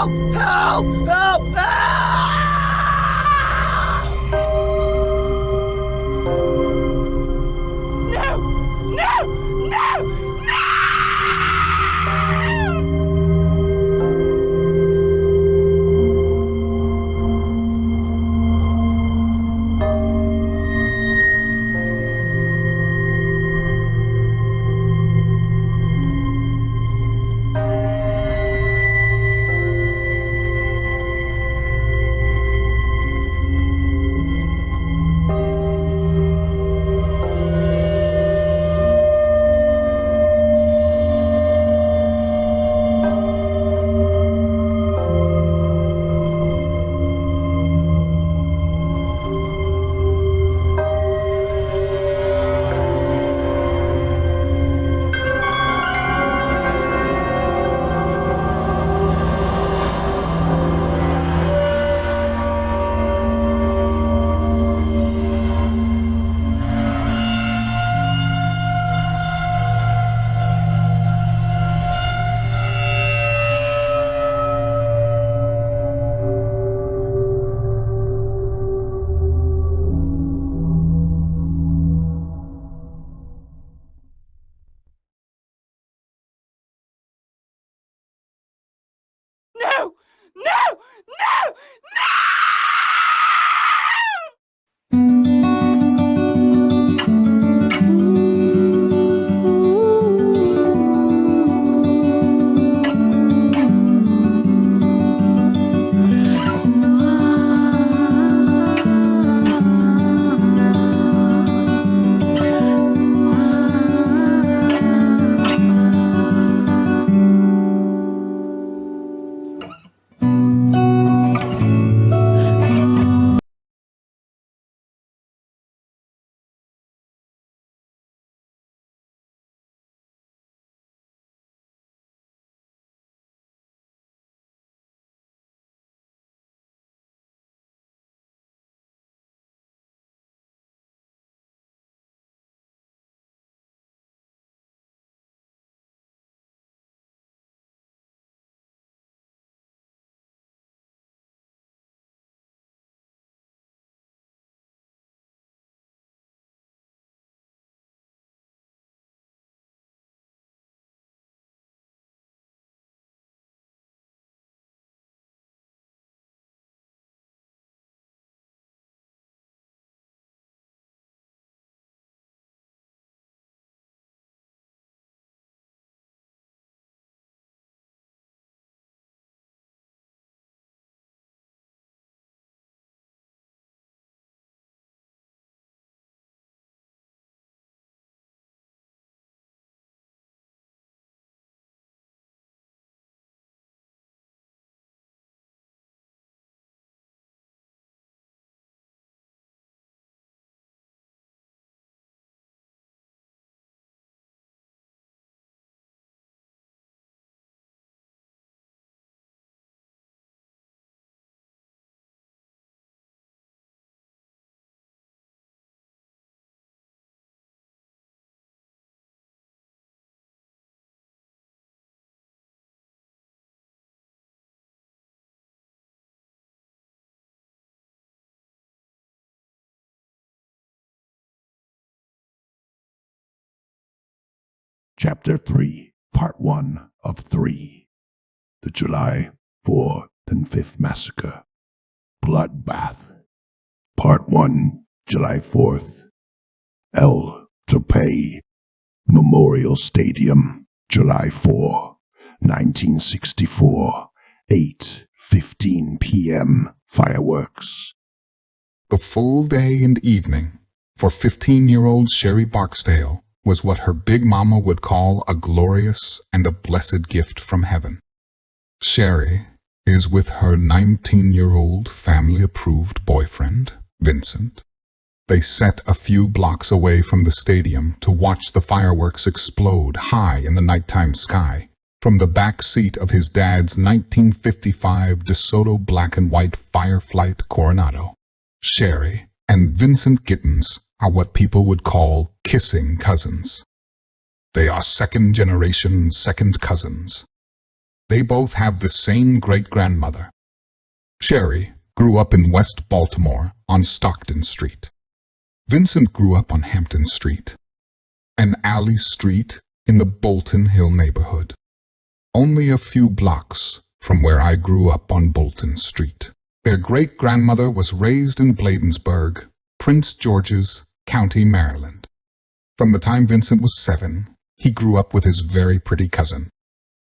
Help! Help! Help! No! No! No! No! No! No! No! Chapter 3, Part 1 of 3. The July 4th and 5th Massacre. Bloodbath. Part 1, July 4th. El Topay Memorial Stadium, July 4, 1964, 8:15 p.m. Fireworks. The full day and evening for 15-year-old Sherry Barksdale was what her big mama would call a glorious and a blessed gift from heaven. Sherry is with her 19-year-old family-approved boyfriend, Vincent. They sat a few blocks away from the stadium to watch the fireworks explode high in the nighttime sky from the back seat of his dad's 1955 DeSoto black and white Fireflight Coronado. Sherry and Vincent Gittens are what people would call kissing cousins. They are second-generation second cousins. They both have the same great-grandmother. Sherry grew up in West Baltimore on Stockton Street. Vincent grew up on Hampton Street, an alley street in the Bolton Hill neighborhood, only a few blocks from where I grew up on Bolton Street. Their great-grandmother was raised in Bladensburg, Prince George's County, Maryland. From the time Vincent was 7, he grew up with his very pretty cousin.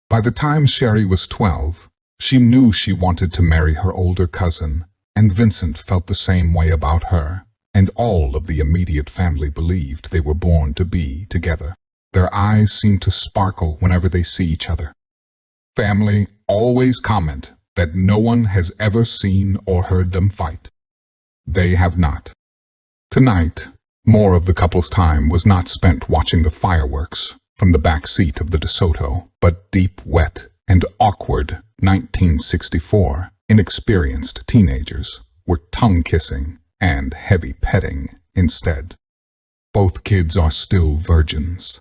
By the time Sherry was 12, she knew she wanted to marry her older cousin, and Vincent felt the same way about her, and all of the immediate family believed they were born to be together. Their eyes seem to sparkle whenever they see each other. Family always comment that no one has ever seen or heard them fight. They have not. Tonight, more of the couple's time was not spent watching the fireworks from the back seat of the DeSoto, but deep, wet, and awkward 1964 inexperienced teenagers were tongue-kissing and heavy petting instead. Both kids are still virgins.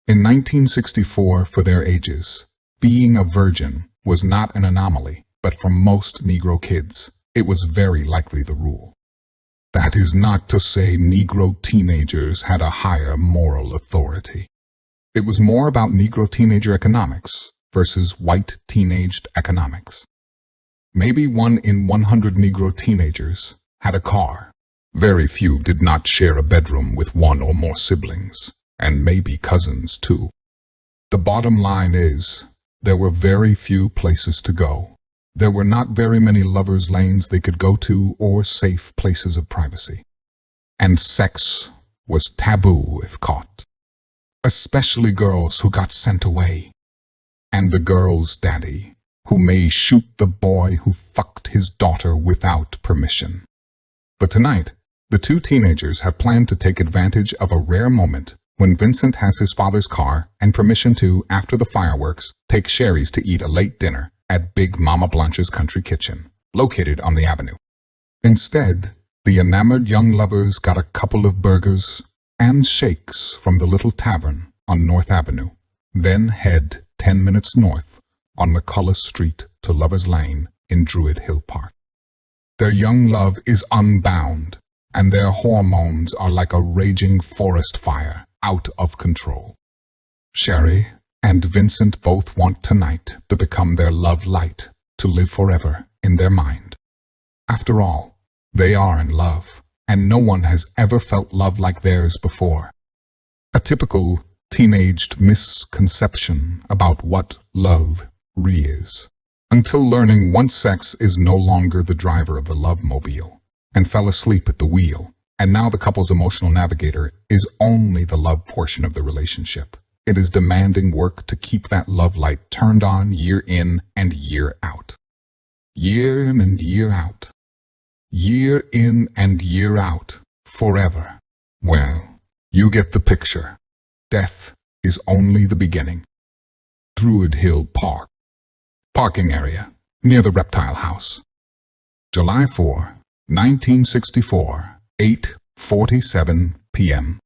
In 1964, for their ages, being a virgin was not an anomaly, but for most Negro kids, it was very likely the rule. That is not to say Negro teenagers had a higher moral authority. It was more about Negro teenager economics versus white teenaged economics. Maybe 1 in 100 Negro teenagers had a car. Very few did not share a bedroom with 1 or more siblings, and maybe cousins too. The bottom line is, there were very few places to go. There were not very many lovers' lanes they could go to or safe places of privacy. And sex was taboo if caught. Especially girls who got sent away. And the girl's daddy, who may shoot the boy who fucked his daughter without permission. But tonight, the two teenagers have planned to take advantage of a rare moment when Vincent has his father's car and permission to, after the fireworks, take Sherry's to eat a late dinner at Big Mama Blanche's Country Kitchen, located on the avenue. Instead, the enamored young lovers got a couple of burgers and shakes from the little tavern on North Avenue, then head 10 minutes north on McCullough Street to Lover's Lane in Druid Hill Park. Their young love is unbound, and their hormones are like a raging forest fire, out of control. Sherry and Vincent both want tonight to become their love light, to live forever in their mind. After all, they are in love, and no one has ever felt love like theirs before. A typical teenaged misconception about what love really is, until learning once sex is no longer the driver of the love-mobile, and fell asleep at the wheel, and now the couple's emotional navigator is only the love portion of the relationship. It is demanding work to keep that love light turned on year in and year out. Year in and year out. Year in and year out. Forever. Well, you get the picture. Death is only the beginning. Druid Hill Park. Parking area near the Reptile House. July 4, 1964, 8:47 p.m.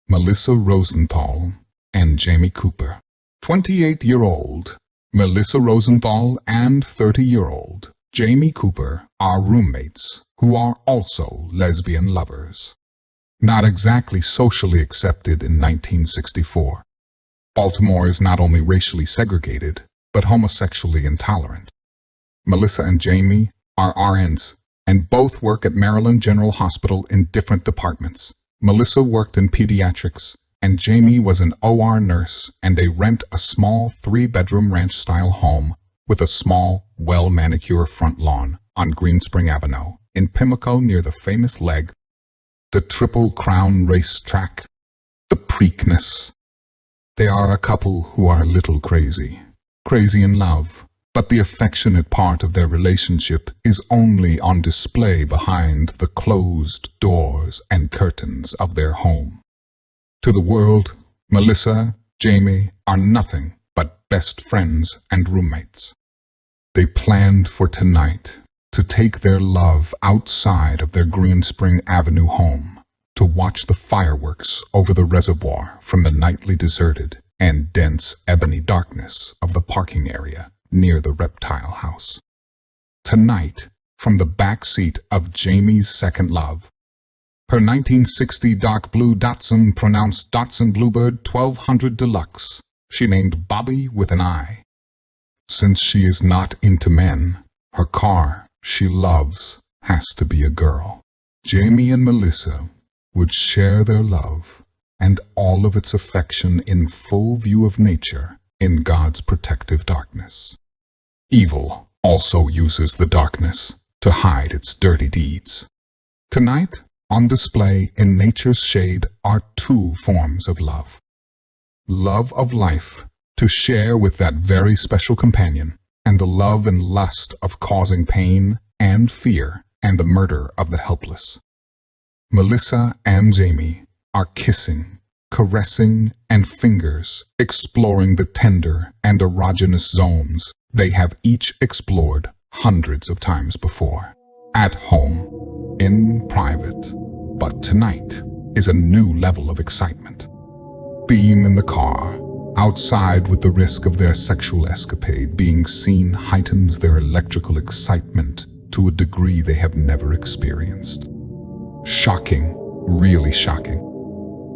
Melissa Rosenthal and Jamie Cooper. 28-year-old Melissa Rosenthal and 30-year-old Jamie Cooper are roommates who are also lesbian lovers. Not exactly socially accepted in 1964. Baltimore is not only racially segregated, but homosexually intolerant. Melissa and Jamie are RNs, and both work at Maryland General Hospital in different departments. Melissa worked in pediatrics, and Jamie was an OR nurse, and they rent a small 3-bedroom ranch-style home with a small, well-manicured front lawn on Greenspring Avenue in Pimlico near the famous leg, the Triple Crown racetrack, the Preakness. They are a couple who are a little crazy in love, but the affectionate part of their relationship is only on display behind the closed doors and curtains of their home. To the world, Melissa, Jamie are nothing but best friends and roommates. They planned for tonight to take their love outside of their Greenspring Avenue home to watch the fireworks over the reservoir from the nightly deserted and dense ebony darkness of the parking area near the reptile house. Tonight, from the back seat of Jamie's second love, her 1960 dark blue Datsun, pronounced Datsun Bluebird 1200 Deluxe, she named Bobby with an I. Since she is not into men, her car she loves has to be a girl. Jamie and Melissa would share their love and all of its affection in full view of nature in God's protective darkness. Evil also uses the darkness to hide its dirty deeds. Tonight, on display in nature's shade are two forms of love. Love of life, to share with that very special companion, and the love and lust of causing pain and fear and the murder of the helpless. Melissa and Jamie are kissing, caressing, and fingers exploring the tender and erogenous zones they have each explored hundreds of times before. At home, in private, but tonight is a new level of excitement. Being in the car, outside with the risk of their sexual escapade being seen heightens their electrical excitement to a degree they have never experienced. Shocking, really shocking.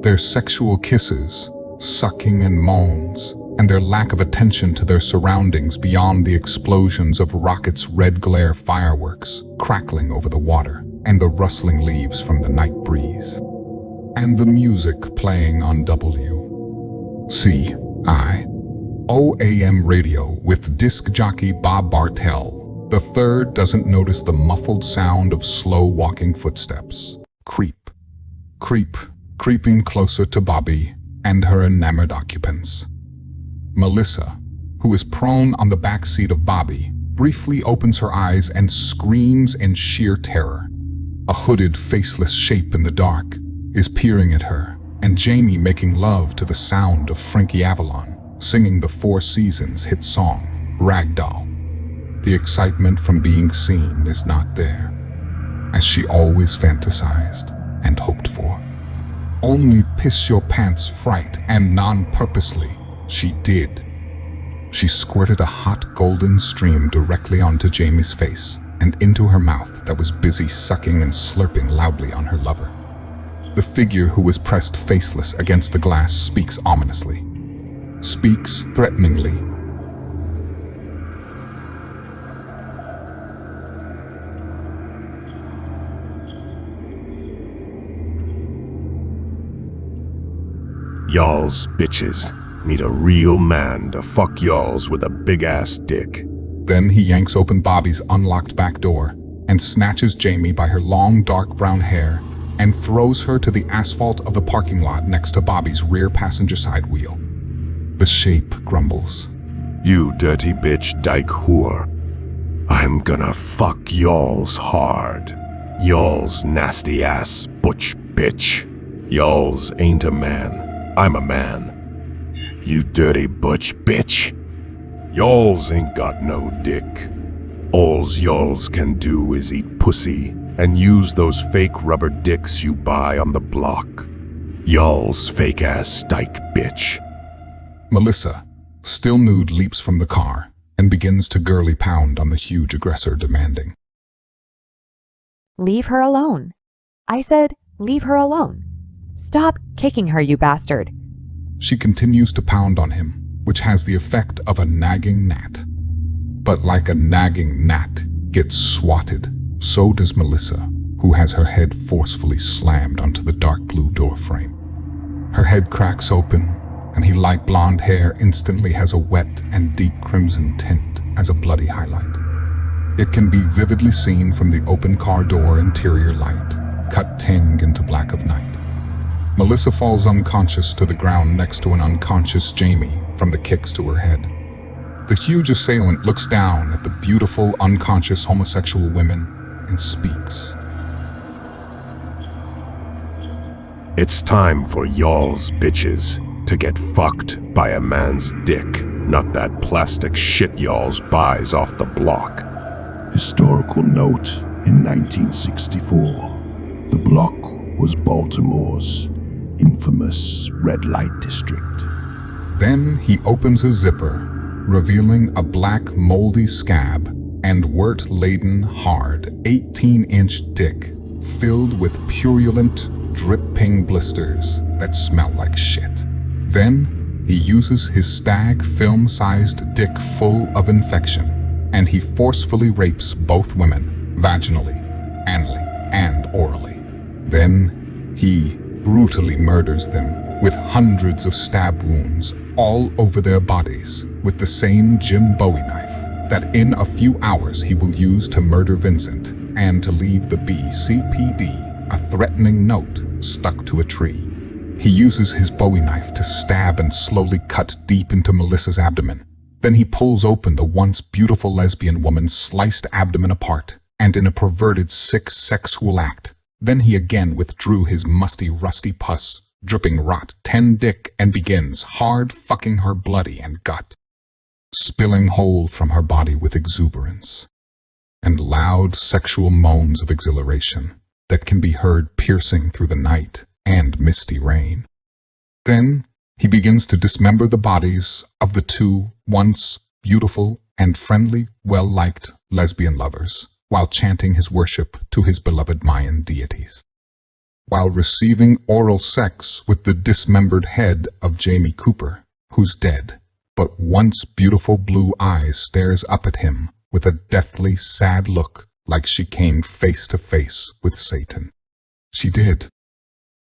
Their sexual kisses, sucking and moans, and their lack of attention to their surroundings beyond the explosions of rockets' red glare fireworks crackling over the water and the rustling leaves from the night breeze. And the music playing on WCIOAM radio with disc jockey Bob Bartell. The third doesn't notice the muffled sound of slow walking footsteps. Creeping closer to Bobby and her enamored occupants. Melissa, who is prone on the back seat of Bobby, briefly opens her eyes and screams in sheer terror. A hooded, faceless shape in the dark is peering at her, and Jamie making love to the sound of Frankie Avalon, singing the Four Seasons hit song, Ragdoll. The excitement from being seen is not there, as she always fantasized and hoped for. Only piss-your-pants fright, and non-purposely, she did. She squirted a hot golden stream directly onto Jamie's face and into her mouth that was busy sucking and slurping loudly on her lover. The figure who was pressed faceless against the glass speaks ominously, speaks threateningly. Y'all's bitches need a real man to fuck y'alls with a big-ass dick. Then he yanks open Bobby's unlocked back door and snatches Jamie by her long dark brown hair and throws her to the asphalt of the parking lot next to Bobby's rear passenger side wheel. The shape grumbles. You dirty bitch dyke whore. I'm gonna fuck y'alls hard. Y'alls nasty ass butch bitch. Y'alls ain't a man. I'm a man. You dirty butch bitch. Y'alls ain't got no dick. Alls y'alls can do is eat pussy and use those fake rubber dicks you buy on the block. Y'all's fake-ass dyke bitch. Melissa, still nude, leaps from the car and begins to girly pound on the huge aggressor, demanding, "Leave her alone." I said, "Leave her alone. Stop kicking her, you bastard." She continues to pound on him, which has the effect of a nagging gnat. But like a nagging gnat gets swatted, so does Melissa, who has her head forcefully slammed onto the dark blue door frame. Her head cracks open, and her light blonde hair instantly has a wet and deep crimson tint as a bloody highlight. It can be vividly seen from the open car door interior light, cut ting into black of night. Melissa falls unconscious to the ground next to an unconscious Jamie from the kicks to her head. The huge assailant looks down at the beautiful, unconscious homosexual women and speaks. It's time for y'all's bitches to get fucked by a man's dick, not that plastic shit y'all's buys off the block. Historical note, in 1964, the block was Baltimore's infamous red light district. Then he opens a zipper revealing a black moldy scab and wart-laden hard 18-inch dick filled with purulent, dripping blisters that smell like shit. Then he uses his stag film-sized dick full of infection, and he forcefully rapes both women vaginally, anally, and orally. Then he brutally murders them with hundreds of stab wounds all over their bodies with the same Jim Bowie knife that in a few hours he will use to murder Vincent and to leave the BCPD a threatening note stuck to a tree. He uses his Bowie knife to stab and slowly cut deep into Melissa's abdomen. Then he pulls open the once beautiful lesbian woman's sliced abdomen apart, and in a perverted, sick sexual act, then he again withdrew his musty, rusty pus, dripping rot 10 dick, and begins hard fucking her bloody and gut, spilling whole from her body with exuberance, and loud sexual moans of exhilaration that can be heard piercing through the night and misty rain. Then he begins to dismember the bodies of the two once beautiful and friendly, well-liked lesbian lovers, while chanting his worship to his beloved Mayan deities. While receiving oral sex with the dismembered head of Jamie Cooper, who's dead, but once beautiful blue eyes stares up at him with a deathly sad look like she came face to face with Satan. She did.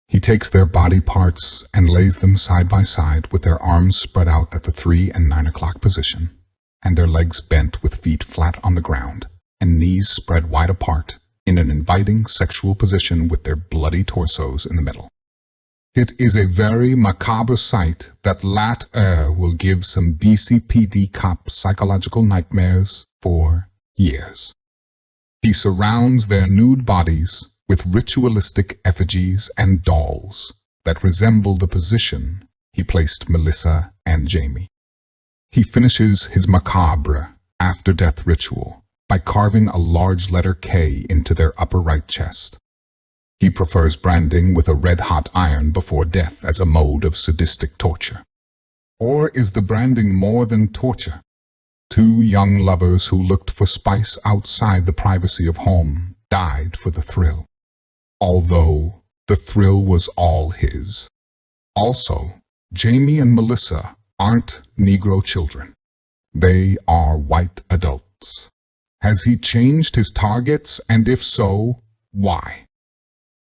He takes their body parts and lays them side by side with their arms spread out at the 3 and 9 o'clock position, and their legs bent with feet flat on the ground and knees spread wide apart in an inviting sexual position with their bloody torsos in the middle. It is a very macabre sight that latter will give some BCPD cop psychological nightmares for years. He surrounds their nude bodies with ritualistic effigies and dolls that resemble the position he placed Melissa and Jamie. He finishes his macabre after-death ritual by carving a large letter K into their upper right chest. He prefers branding with a red-hot iron before death as a mode of sadistic torture. Or is the branding more than torture? Two young lovers who looked for spice outside the privacy of home died for the thrill, although the thrill was all his. Also, Jamie and Melissa aren't Negro children. They are white adults. Has he changed his targets, and if so, why?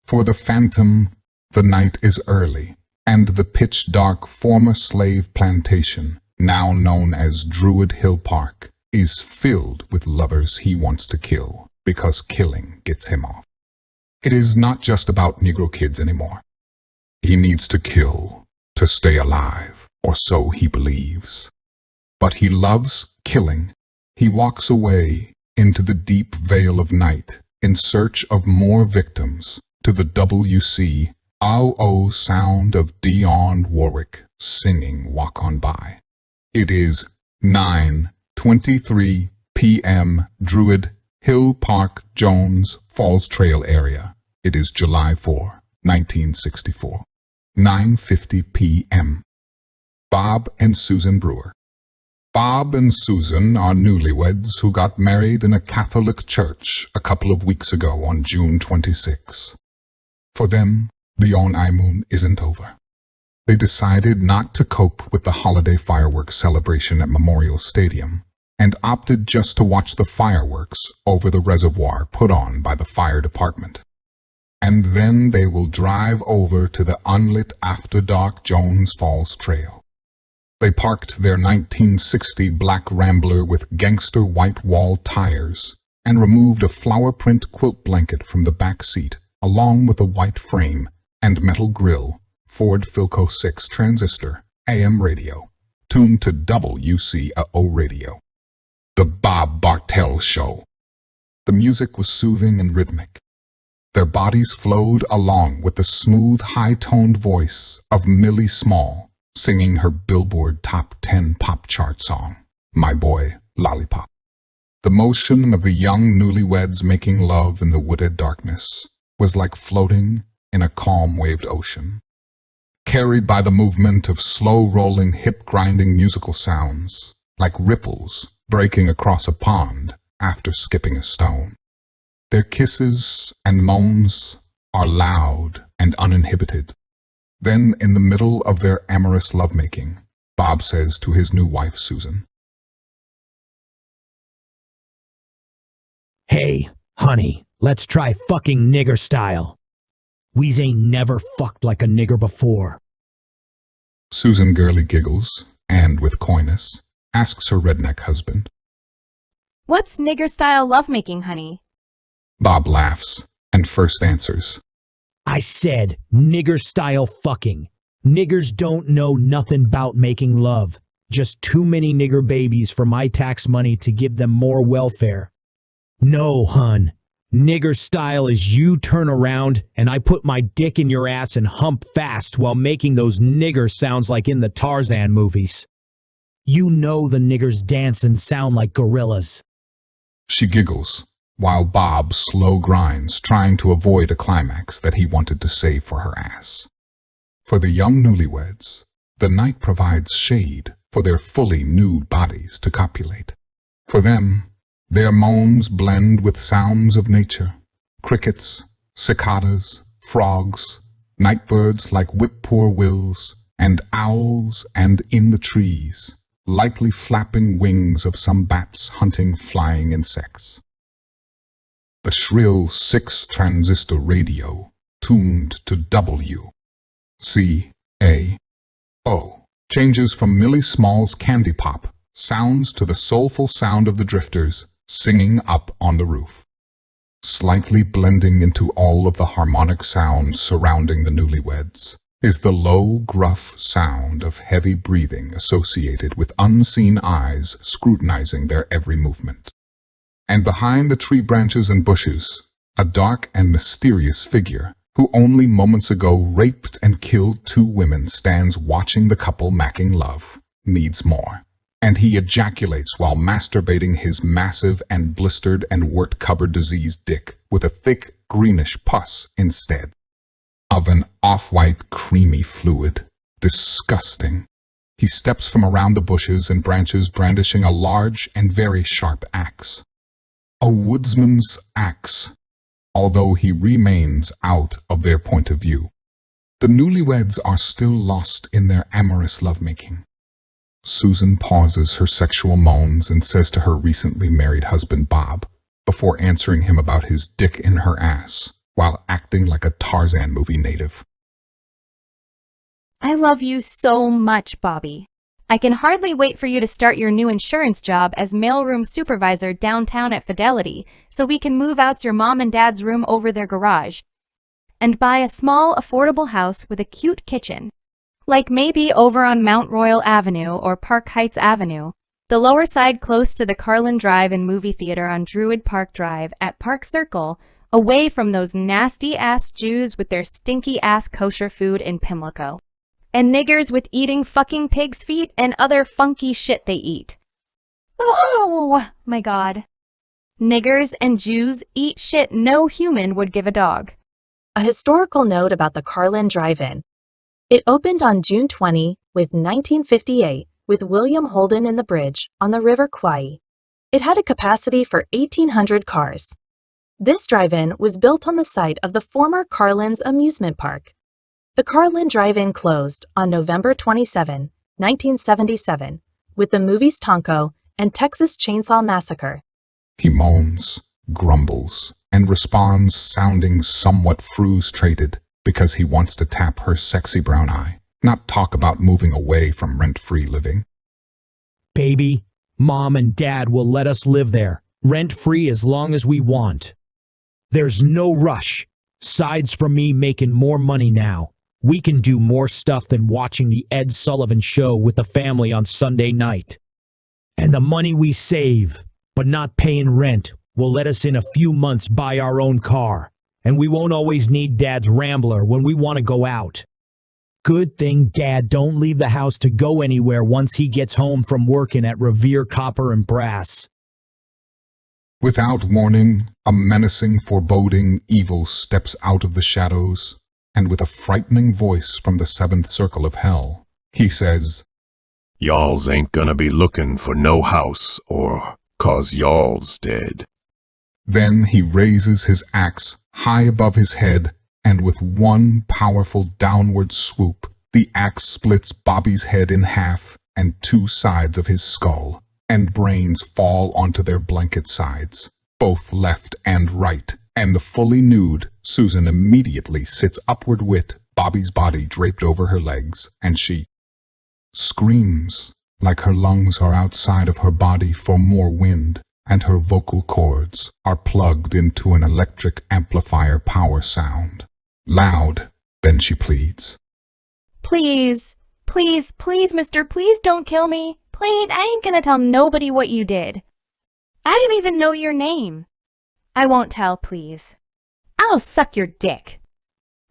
For the Phantom, the night is early, and the pitch-dark former slave plantation, now known as Druid Hill Park, is filled with lovers he wants to kill because killing gets him off. It is not just about Negro kids anymore. He needs to kill to stay alive, or so he believes. But he loves killing. He walks away into the deep veil of night in search of more victims to the WC-OO sound of Dionne Warwick singing Walk On By. It is 9:23 p.m. Druid Hill Park, Jones Falls Trail area. It is July 4, 1964. 9:50 p.m. Bob and Susan Brewer. Bob and Susan are newlyweds who got married in a Catholic church a couple of weeks ago on June 26. For them, the honeymoon isn't over. They decided not to cope with the holiday fireworks celebration at Memorial Stadium and opted just to watch the fireworks over the reservoir put on by the fire department. And then they will drive over to the unlit after-dark Jones Falls Trail. They parked their 1960 black Rambler with gangster white wall tires and removed a flower print quilt blanket from the back seat along with a white frame and metal grille Ford Philco 6 transistor AM radio tuned to WCAO radio. The Bob Bartell Show. The music was soothing and rhythmic. Their bodies flowed along with the smooth, high-toned voice of Millie Small, singing her Billboard Top 10 pop chart song, My Boy Lollipop. The motion of the young newlyweds making love in the wooded darkness was like floating in a calm-waved ocean, carried by the movement of slow-rolling, hip-grinding musical sounds like ripples breaking across a pond after skipping a stone. Their kisses and moans are loud and uninhibited. Then, in the middle of their amorous lovemaking, Bob says to his new wife, Susan, "Hey, honey, let's try fucking nigger style. We's ain't never fucked like a nigger before." Susan girly giggles and, with coyness, asks her redneck husband. What's nigger-style lovemaking, honey? Bob laughs and first answers, "I said nigger style fucking. Niggers don't know nothing 'bout making love. Just too many nigger babies for my tax money to give them more welfare. No, hun. Nigger style is you turn around and I put my dick in your ass and hump fast while making those nigger sounds like in the Tarzan movies. You know the niggers dance and sound like gorillas." She giggles, while Bob slow grinds, trying to avoid a climax that he wanted to save for her ass. For the young newlyweds, the night provides shade for their fully nude bodies to copulate. For them, their moans blend with sounds of nature, crickets, cicadas, frogs, nightbirds like whippoorwills, and owls and in the trees, likely flapping wings of some bats hunting flying insects. The shrill 6-transistor radio, tuned to W, C, A, O, changes from Millie Small's Candy Pop sounds to the soulful sound of the Drifters singing up on the roof. Slightly blending into all of the harmonic sounds surrounding the newlyweds is the low, gruff sound of heavy breathing associated with unseen eyes scrutinizing their every movement. And behind the tree branches and bushes, a dark and mysterious figure who only moments ago raped and killed 2 women stands watching the couple making love, needs more. And he ejaculates while masturbating his massive and blistered and wart-covered diseased dick with a thick greenish pus instead of an off-white creamy fluid. Disgusting. He steps from around the bushes and branches brandishing a large and very sharp axe. A woodsman's axe, although he remains out of their point of view. The newlyweds are still lost in their amorous lovemaking. Susan pauses her sexual moans and says to her recently married husband Bob, before answering him about his dick in her ass, while acting like a Tarzan movie native. I love you so much, Bobby. I can hardly wait for you to start your new insurance job as mailroom supervisor downtown at Fidelity, so we can move out your mom and dad's room over their garage and buy a small, affordable house with a cute kitchen. Like maybe over on Mount Royal Avenue or Park Heights Avenue, the lower side close to the Carlin Drive and movie theater on Druid Park Drive at Park Circle, away from those nasty-ass Jews with their stinky-ass kosher food in Pimlico. And niggers with eating fucking pig's feet and other funky shit they eat. Oh my god. Niggers and Jews eat shit no human would give a dog. A historical note about the Carlin Drive-In. It opened on June 20 with 1958 with William Holden in the bridge on the River Kwai. It had a capacity for 1,800 cars. This drive-in was built on the site of the former Carlin's amusement park. The Carlin Drive-In closed on November 27, 1977, with the movies Tonko and Texas Chainsaw Massacre. He moans, grumbles, and responds sounding somewhat frustrated because he wants to tap her sexy brown eye, not talk about moving away from rent-free living. "Baby, Mom and Dad will let us live there, rent-free as long as we want. There's no rush. Sides from me making more money now. We can do more stuff than watching the Ed Sullivan Show with the family on Sunday night. And the money we save, but not paying rent, will let us in a few months buy our own car. And we won't always need Dad's Rambler when we want to go out. Good thing Dad don't leave the house to go anywhere once he gets home from working at Revere Copper and Brass." Without warning, a menacing, foreboding evil steps out of the shadows, and with a frightening voice from the 7th circle of hell, he says, Y'alls ain't gonna be looking for no house, or 'cause y'alls dead. Then he raises his axe high above his head, and with one powerful downward swoop, the axe splits Bobby's head in half and two sides of his skull, and brains fall onto their blanket sides, both left and right, and the fully nude Susan immediately sits upward with Bobby's body draped over her legs, and she screams like her lungs are outside of her body for more wind, and her vocal cords are plugged into an electric amplifier power sound. Loud, then she pleads. Please, please, please, mister, please don't kill me. Please, I ain't gonna tell nobody what you did. I didn't even know your name. I won't tell, please. I'll suck your dick.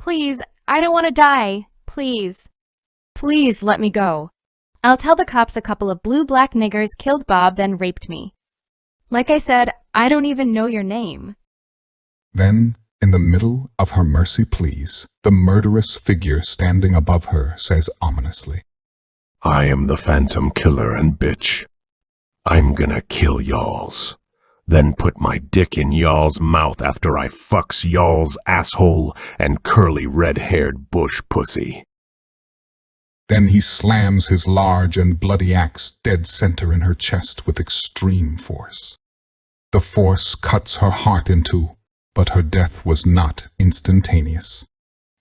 Please, I don't want to die. Please. Please let me go. I'll tell the cops a couple of blue-black niggers killed Bob, then raped me. Like I said, I don't even know your name. Then, in the middle of her mercy pleas, the murderous figure standing above her says ominously, I am the Phantom Killer and bitch. I'm gonna kill y'alls, then put my dick in y'all's mouth after I fucks y'all's asshole and curly red-haired bush pussy. Then he slams his large and bloody axe dead center in her chest with extreme force. The force cuts her heart in two, but her death was not instantaneous.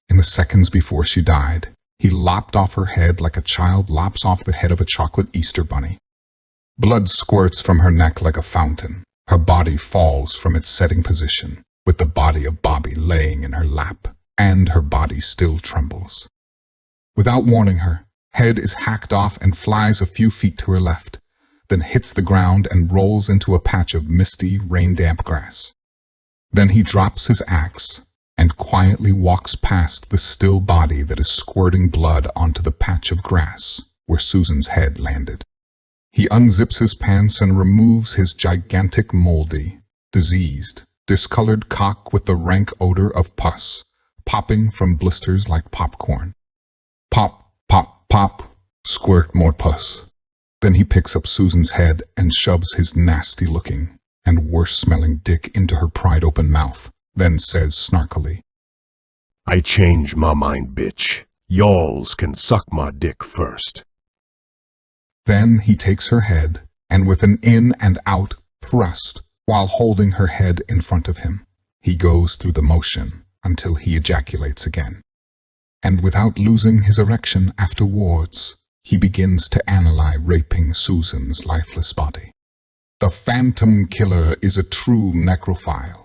In the seconds before she died, he lopped off her head like a child lops off the head of a chocolate Easter bunny. Blood squirts from her neck like a fountain. Her body falls from its setting position, with the body of Bobby laying in her lap, and her body still trembles. Without warning her, head is hacked off and flies a few feet to her left, then hits the ground and rolls into a patch of misty, rain-damp grass. Then he drops his axe and quietly walks past the still body that is squirting blood onto the patch of grass where Susan's head landed. He unzips his pants and removes his gigantic, moldy, diseased, discolored cock with the rank odor of pus, popping from blisters like popcorn. Pop, pop, pop, squirt more pus. Then he picks up Susan's head and shoves his nasty-looking and worse-smelling dick into her pried-open mouth, then says snarkily, I change my mind, bitch. Y'alls can suck my dick first. Then he takes her head, and with an in and out thrust, while holding her head in front of him, he goes through the motion until he ejaculates again. And without losing his erection afterwards, he begins to analyze raping Susan's lifeless body. The Phantom Killer is a true necrophile.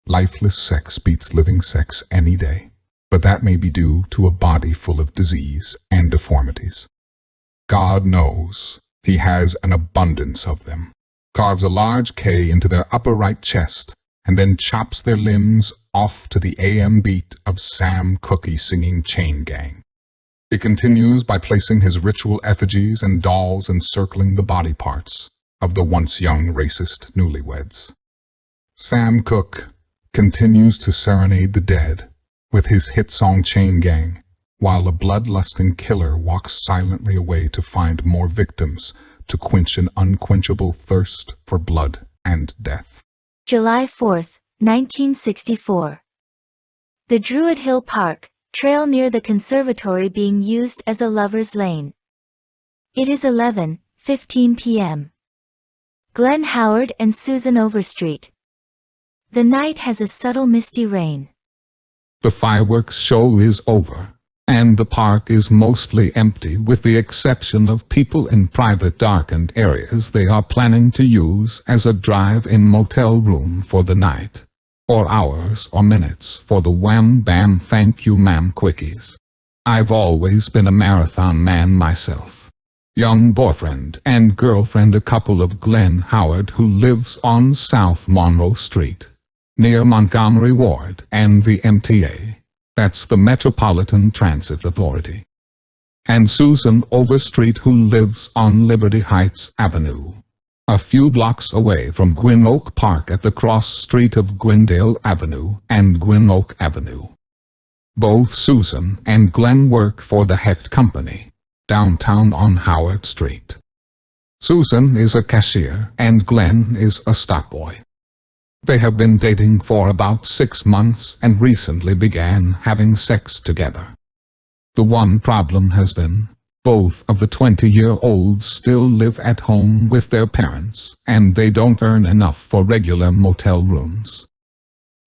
Lifeless sex beats living sex any day, but that may be due to a body full of disease and deformities. God knows he has an abundance of them, carves a large K into their upper right chest, and then chops their limbs off to the AM beat of Sam Cooke singing Chain Gang. It continues by placing his ritual effigies and dolls encircling the body parts of the once young racist newlyweds. Sam Cooke continues to serenade the dead with his hit song Chain Gang, while a bloodlusting killer walks silently away to find more victims to quench an unquenchable thirst for blood and death. July 4th, 1964. The Druid Hill Park, trail near the conservatory being used as a lover's lane. It is 11:15 p.m. Glenn Howard and Susan Overstreet. The night has a subtle misty rain. The fireworks show is over, and the park is mostly empty with the exception of people in private darkened areas they are planning to use as a drive-in motel room for the night, or hours or minutes for the wham-bam thank you ma'am quickies. I've always been a marathon man myself. Young boyfriend and girlfriend, a couple of Glenn Howard who lives on South Monroe Street, near Montgomery Ward and the MTA. That's the Metropolitan Transit Authority. And Susan Overstreet, who lives on Liberty Heights Avenue, a few blocks away from Gwyn Oak Park at the cross street of Gwendale Avenue and Gwyn Oak Avenue. Both Susan and Glenn work for the Hecht Company, downtown on Howard Street. Susan is a cashier and Glenn is a stockboy. They have been dating for about 6 months and recently began having sex together. The one problem has been, both of the 20-year-olds still live at home with their parents, and they don't earn enough for regular motel rooms.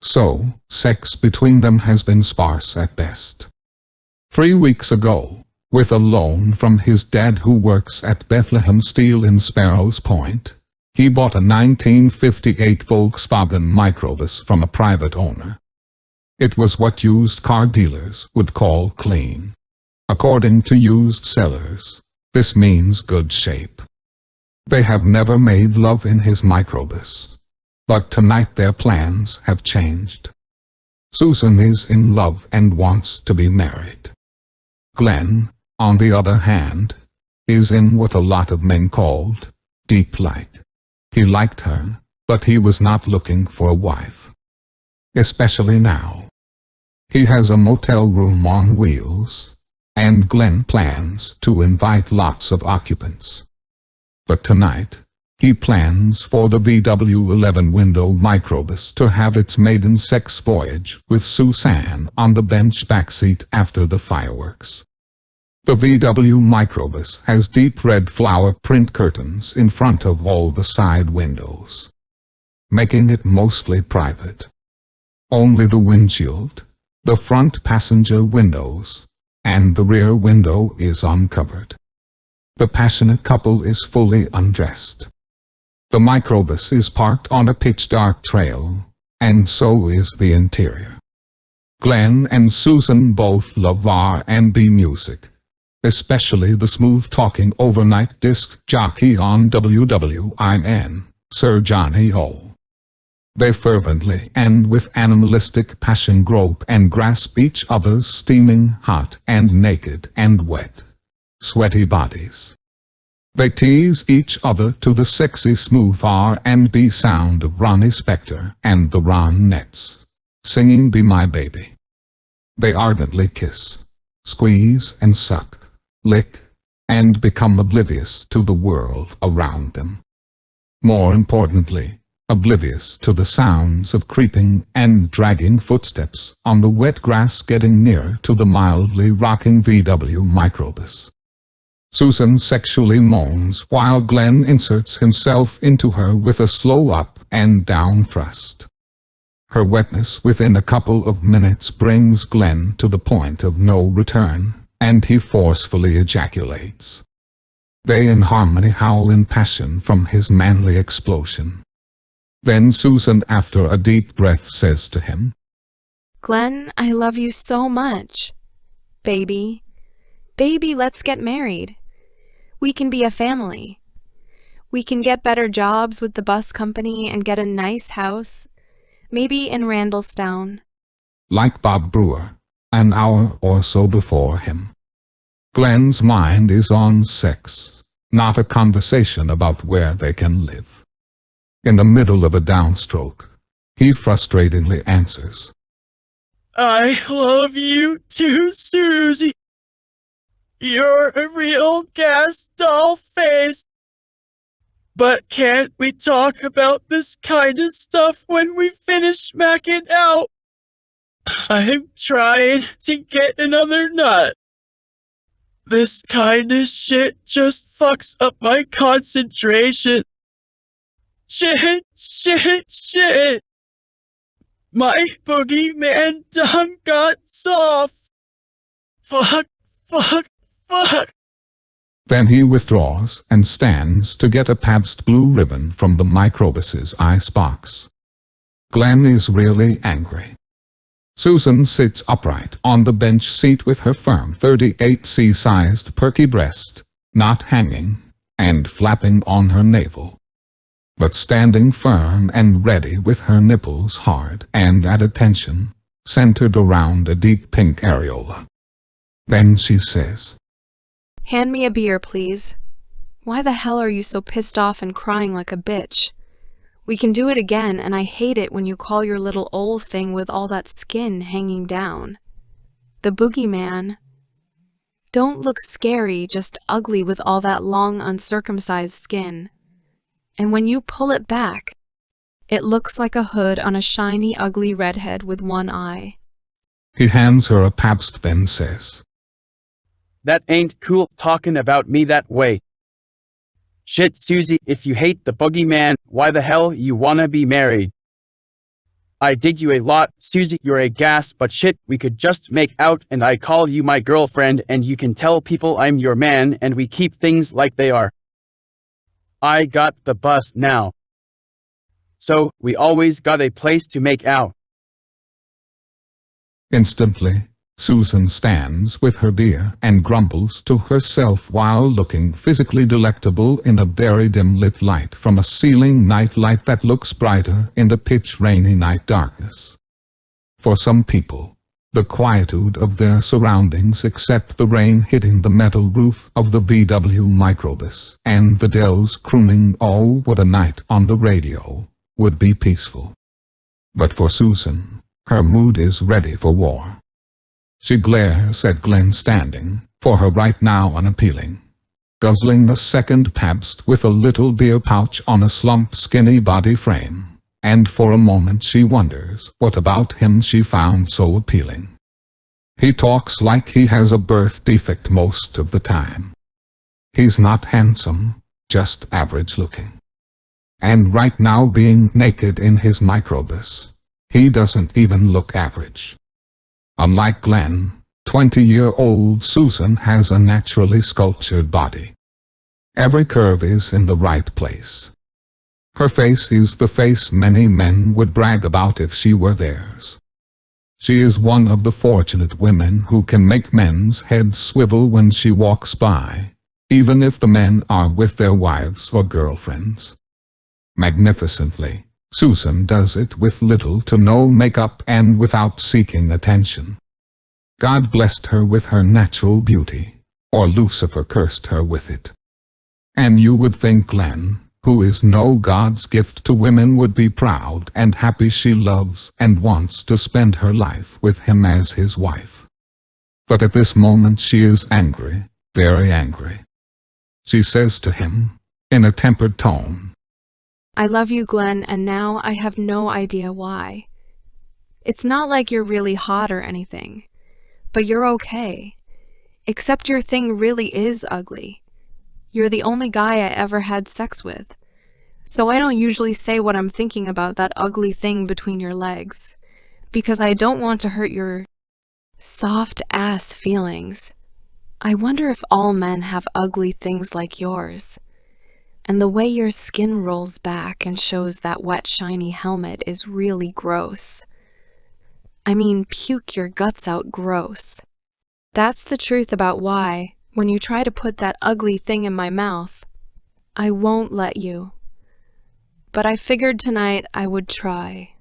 So, sex between them has been sparse at best. 3 weeks ago, with a loan from his dad who works at Bethlehem Steel in Sparrows Point, he bought a 1958 Volkswagen microbus from a private owner. It was what used car dealers would call clean. According to used sellers, this means good shape. They have never made love in his microbus. But tonight their plans have changed. Susan is in love and wants to be married. Glenn, on the other hand, is in what a lot of men called deep light. He liked her, but he was not looking for a wife. Especially now. He has a motel room on wheels, and Glenn plans to invite lots of occupants. But tonight, he plans for the VW11 window microbus to have its maiden sex voyage with Suzanne on the bench backseat after the fireworks. The VW microbus has deep red flower print curtains in front of all the side windows, making it mostly private. Only the windshield, the front passenger windows, and the rear window is uncovered. The passionate couple is fully undressed. The microbus is parked on a pitch-dark trail, and so is the interior. Glenn and Susan both love R&B music, especially the smooth-talking overnight disc jockey on WWIN, Sir Johnny O. They fervently and with animalistic passion grope and grasp each other's steaming hot and naked and wet, sweaty bodies. They tease each other to the sexy smooth R&B sound of Ronnie Spector and the Ronettes, singing Be My Baby. They ardently kiss, squeeze and suck, lick, and become oblivious to the world around them. More importantly, oblivious to the sounds of creeping and dragging footsteps on the wet grass getting near to the mildly rocking VW microbus. Susan sexually moans while Glenn inserts himself into her with a slow up and down thrust. Her wetness within a couple of minutes brings Glenn to the point of no return, and he forcefully ejaculates. They in harmony howl in passion from his manly explosion. Then Susan, after a deep breath, says to him, Glenn, I love you so much. Baby, let's get married. We can be a family. We can get better jobs with the bus company and get a nice house, maybe in Randallstown. Like Bob Brewer, an hour or so before him. Glenn's mind is on sex, not a conversation about where they can live. In the middle of a downstroke, he frustratingly answers, I love you too, Susie. You're a real gas doll face. But can't we talk about this kind of stuff when we finish smacking out? I'm trying to get another nut. This kind of shit just fucks up my concentration. Shit. My boogeyman done got soft. Fuck. Then he withdraws and stands to get a Pabst Blue Ribbon from the microbus's icebox. Glenn is really angry. Susan sits upright on the bench seat with her firm 38C-sized perky breast, not hanging, and flapping on her navel, but standing firm and ready with her nipples hard and at attention, centered around a deep pink areola. Then she says, Hand me a beer, please. Why the hell are you so pissed off and crying like a bitch? We can do it again, and I hate it when you call your little old thing with all that skin hanging down. The boogeyman. don't look scary, just ugly with all that long, uncircumcised skin. And when you pull it back, it looks like a hood on a shiny, ugly redhead with one eye. He hands her a Pabst, then says, That ain't cool talking about me that way. Shit, Susie, if you hate the boogeyman, why the hell you wanna be married? I dig you a lot, Susie, you're a gas, but shit, we could just make out and I call you my girlfriend and you can tell people I'm your man and we keep things like they are. I got the bus now. So, we always got a place to make out. Instantly, Susan stands with her beer and grumbles to herself while looking physically delectable in a very dim-lit light from a ceiling nightlight that looks brighter in the pitch-rainy night darkness. For some people, the quietude of their surroundings except the rain hitting the metal roof of the VW microbus and the Dells crooning "Oh, what a night" on the radio would be peaceful. But for Susan, her mood is ready for war. She glares at Glenn standing, for her right now unappealing, guzzling a second Pabst with a little beer pouch on a slumped skinny body frame, and for a moment she wonders what about him she found so appealing. He talks like he has a birth defect most of the time. He's not handsome, just average looking. And right now being naked in his microbus, he doesn't even look average. Unlike Glenn, 20-year-old Susan has a naturally sculptured body. Every curve is in the right place. Her face is the face many men would brag about if she were theirs. She is one of the fortunate women who can make men's heads swivel when she walks by, even if the men are with their wives or girlfriends. Magnificently, Susan does it with little to no makeup and without seeking attention. God blessed her with her natural beauty, or Lucifer cursed her with it. And you would think Glenn, who is no God's gift to women, would be proud and happy she loves and wants to spend her life with him as his wife. But at this moment she is angry, very angry. She says to him, in a tempered tone, I love you, Glenn, and now I have no idea why. It's not like you're really hot or anything, but you're okay. Except your thing really is ugly. You're the only guy I ever had sex with. So I don't usually say what I'm thinking about that ugly thing between your legs, because I don't want to hurt your soft-ass feelings. I wonder if all men have ugly things like yours. And the way your skin rolls back and shows that wet, shiny helmet is really gross. I mean, puke your guts out gross. That's the truth about why, when you try to put that ugly thing in my mouth, I won't let you. But I figured tonight I would try,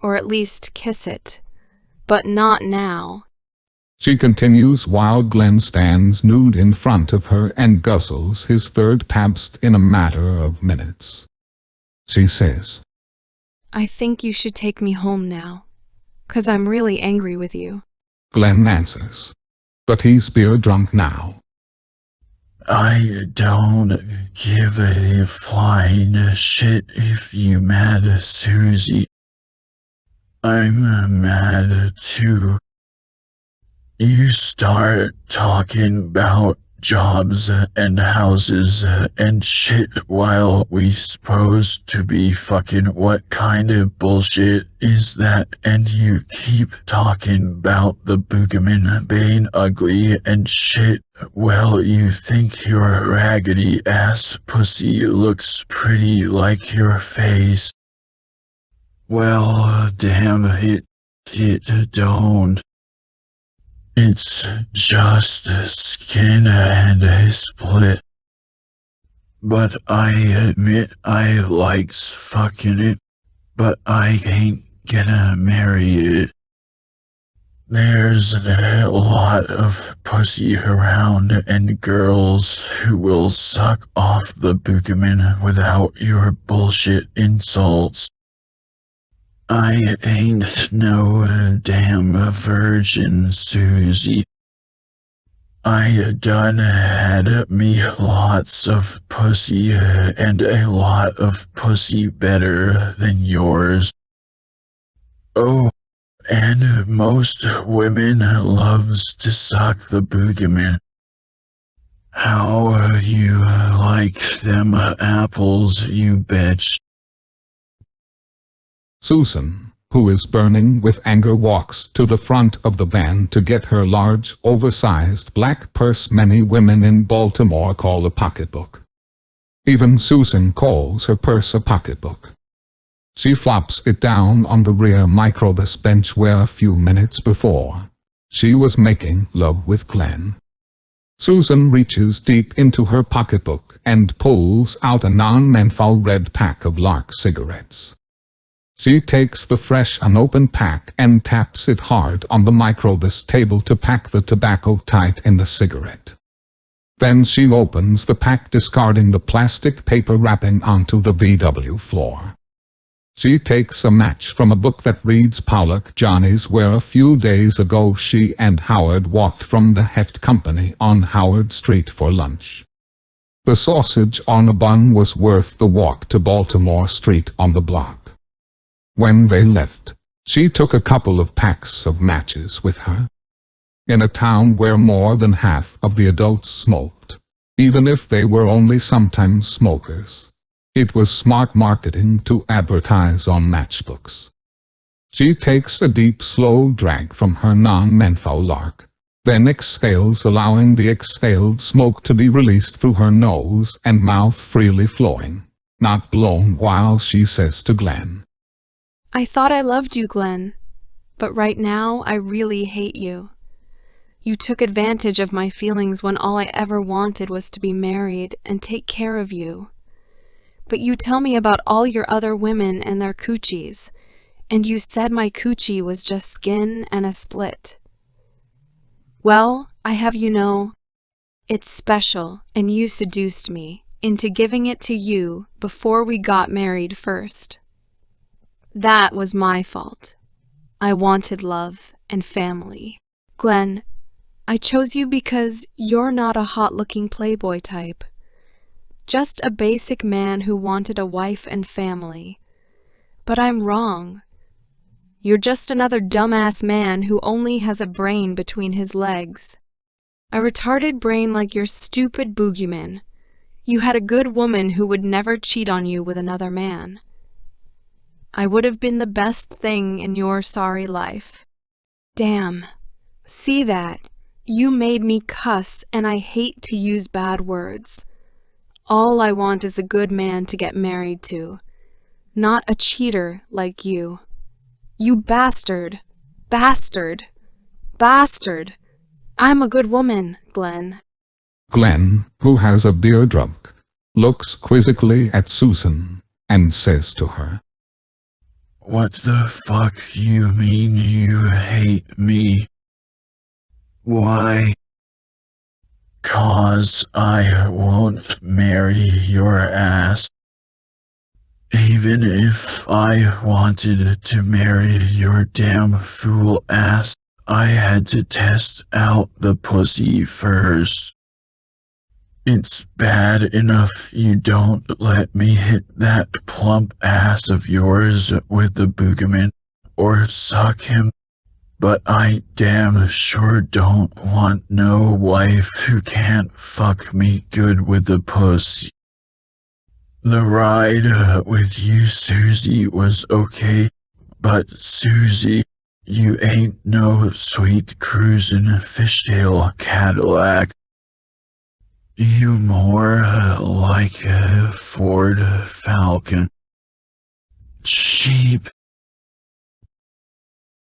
or at least kiss it, but not now. She continues while Glenn stands nude in front of her and guzzles his third Pabst in a matter of minutes. She says, I think you should take me home now, 'cause I'm really angry with you. Glenn answers, but he's beer drunk now. I don't give a flying shit if you mad, Susie. I'm mad too. You start talking about jobs and houses and shit while we supposed to be fucking. What kind of bullshit is that? And you keep talking about the boogeyman being ugly and shit. Well, you think your raggedy ass pussy looks pretty like your face. Well, damn it don't. It's just skin and a split. But I admit I likes fucking it, but I ain't gonna marry it. There's a lot of pussy around and girls who will suck off the boogeyman without your bullshit insults. I ain't no damn virgin, Susie. I done had me lots of pussy and a lot of pussy better than yours. Oh, and most women loves to suck the boogeyman. How you like them apples, you bitch? Susan, who is burning with anger, walks to the front of the van to get her large, oversized black purse many women in Baltimore call a pocketbook. Even Susan calls her purse a pocketbook. She flops it down on the rear microbus bench where a few minutes before she was making love with Glenn. Susan reaches deep into her pocketbook and pulls out a non-menthol red pack of Lark cigarettes. She takes the fresh unopened pack and taps it hard on the microbus table to pack the tobacco tight in the cigarette. Then she opens the pack, discarding the plastic paper wrapping onto the VW floor. She takes a match from a book that reads Pollock Johnny's, where a few days ago she and Howard walked from the Heft Company on Howard Street for lunch. The sausage on a bun was worth the walk to Baltimore Street on the block. When they left, she took a couple of packs of matches with her. In a town where more than half of the adults smoked, even if they were only sometimes smokers, it was smart marketing to advertise on matchbooks. She takes a deep, slow drag from her non-menthol Lark, then exhales, allowing the exhaled smoke to be released through her nose and mouth, freely flowing, not blown, while she says to Glenn, I thought I loved you, Glenn, but right now I really hate you. You took advantage of my feelings when all I ever wanted was to be married and take care of you. But you tell me about all your other women and their coochies, and you said my coochie was just skin and a split. Well, I have you know, it's special, and you seduced me into giving it to you before we got married first. That was my fault. I wanted love and family. Glenn, I chose you because you're not a hot-looking playboy type. Just a basic man who wanted a wife and family. But I'm wrong. You're just another dumbass man who only has a brain between his legs. A retarded brain like your stupid boogeyman. You had a good woman who would never cheat on you with another man. I would have been the best thing in your sorry life. Damn. See that? You made me cuss, and I hate to use bad words. All I want is a good man to get married to, not a cheater like you. You bastard! Bastard! Bastard! I'm a good woman, Glenn. Glenn, who has a beer drunk, looks quizzically at Susan and says to her, What the fuck you mean you hate me? Why? 'Cause I won't marry your ass. Even if I wanted to marry your damn fool ass, I had to test out the pussy first. It's bad enough you don't let me hit that plump ass of yours with the boogeyman or suck him, but I damn sure don't want no wife who can't fuck me good with the pussy. The ride with you, Susie, was okay, but Susie, you ain't no sweet cruisin' fishtail Cadillac. You more like a Ford Falcon. Cheap.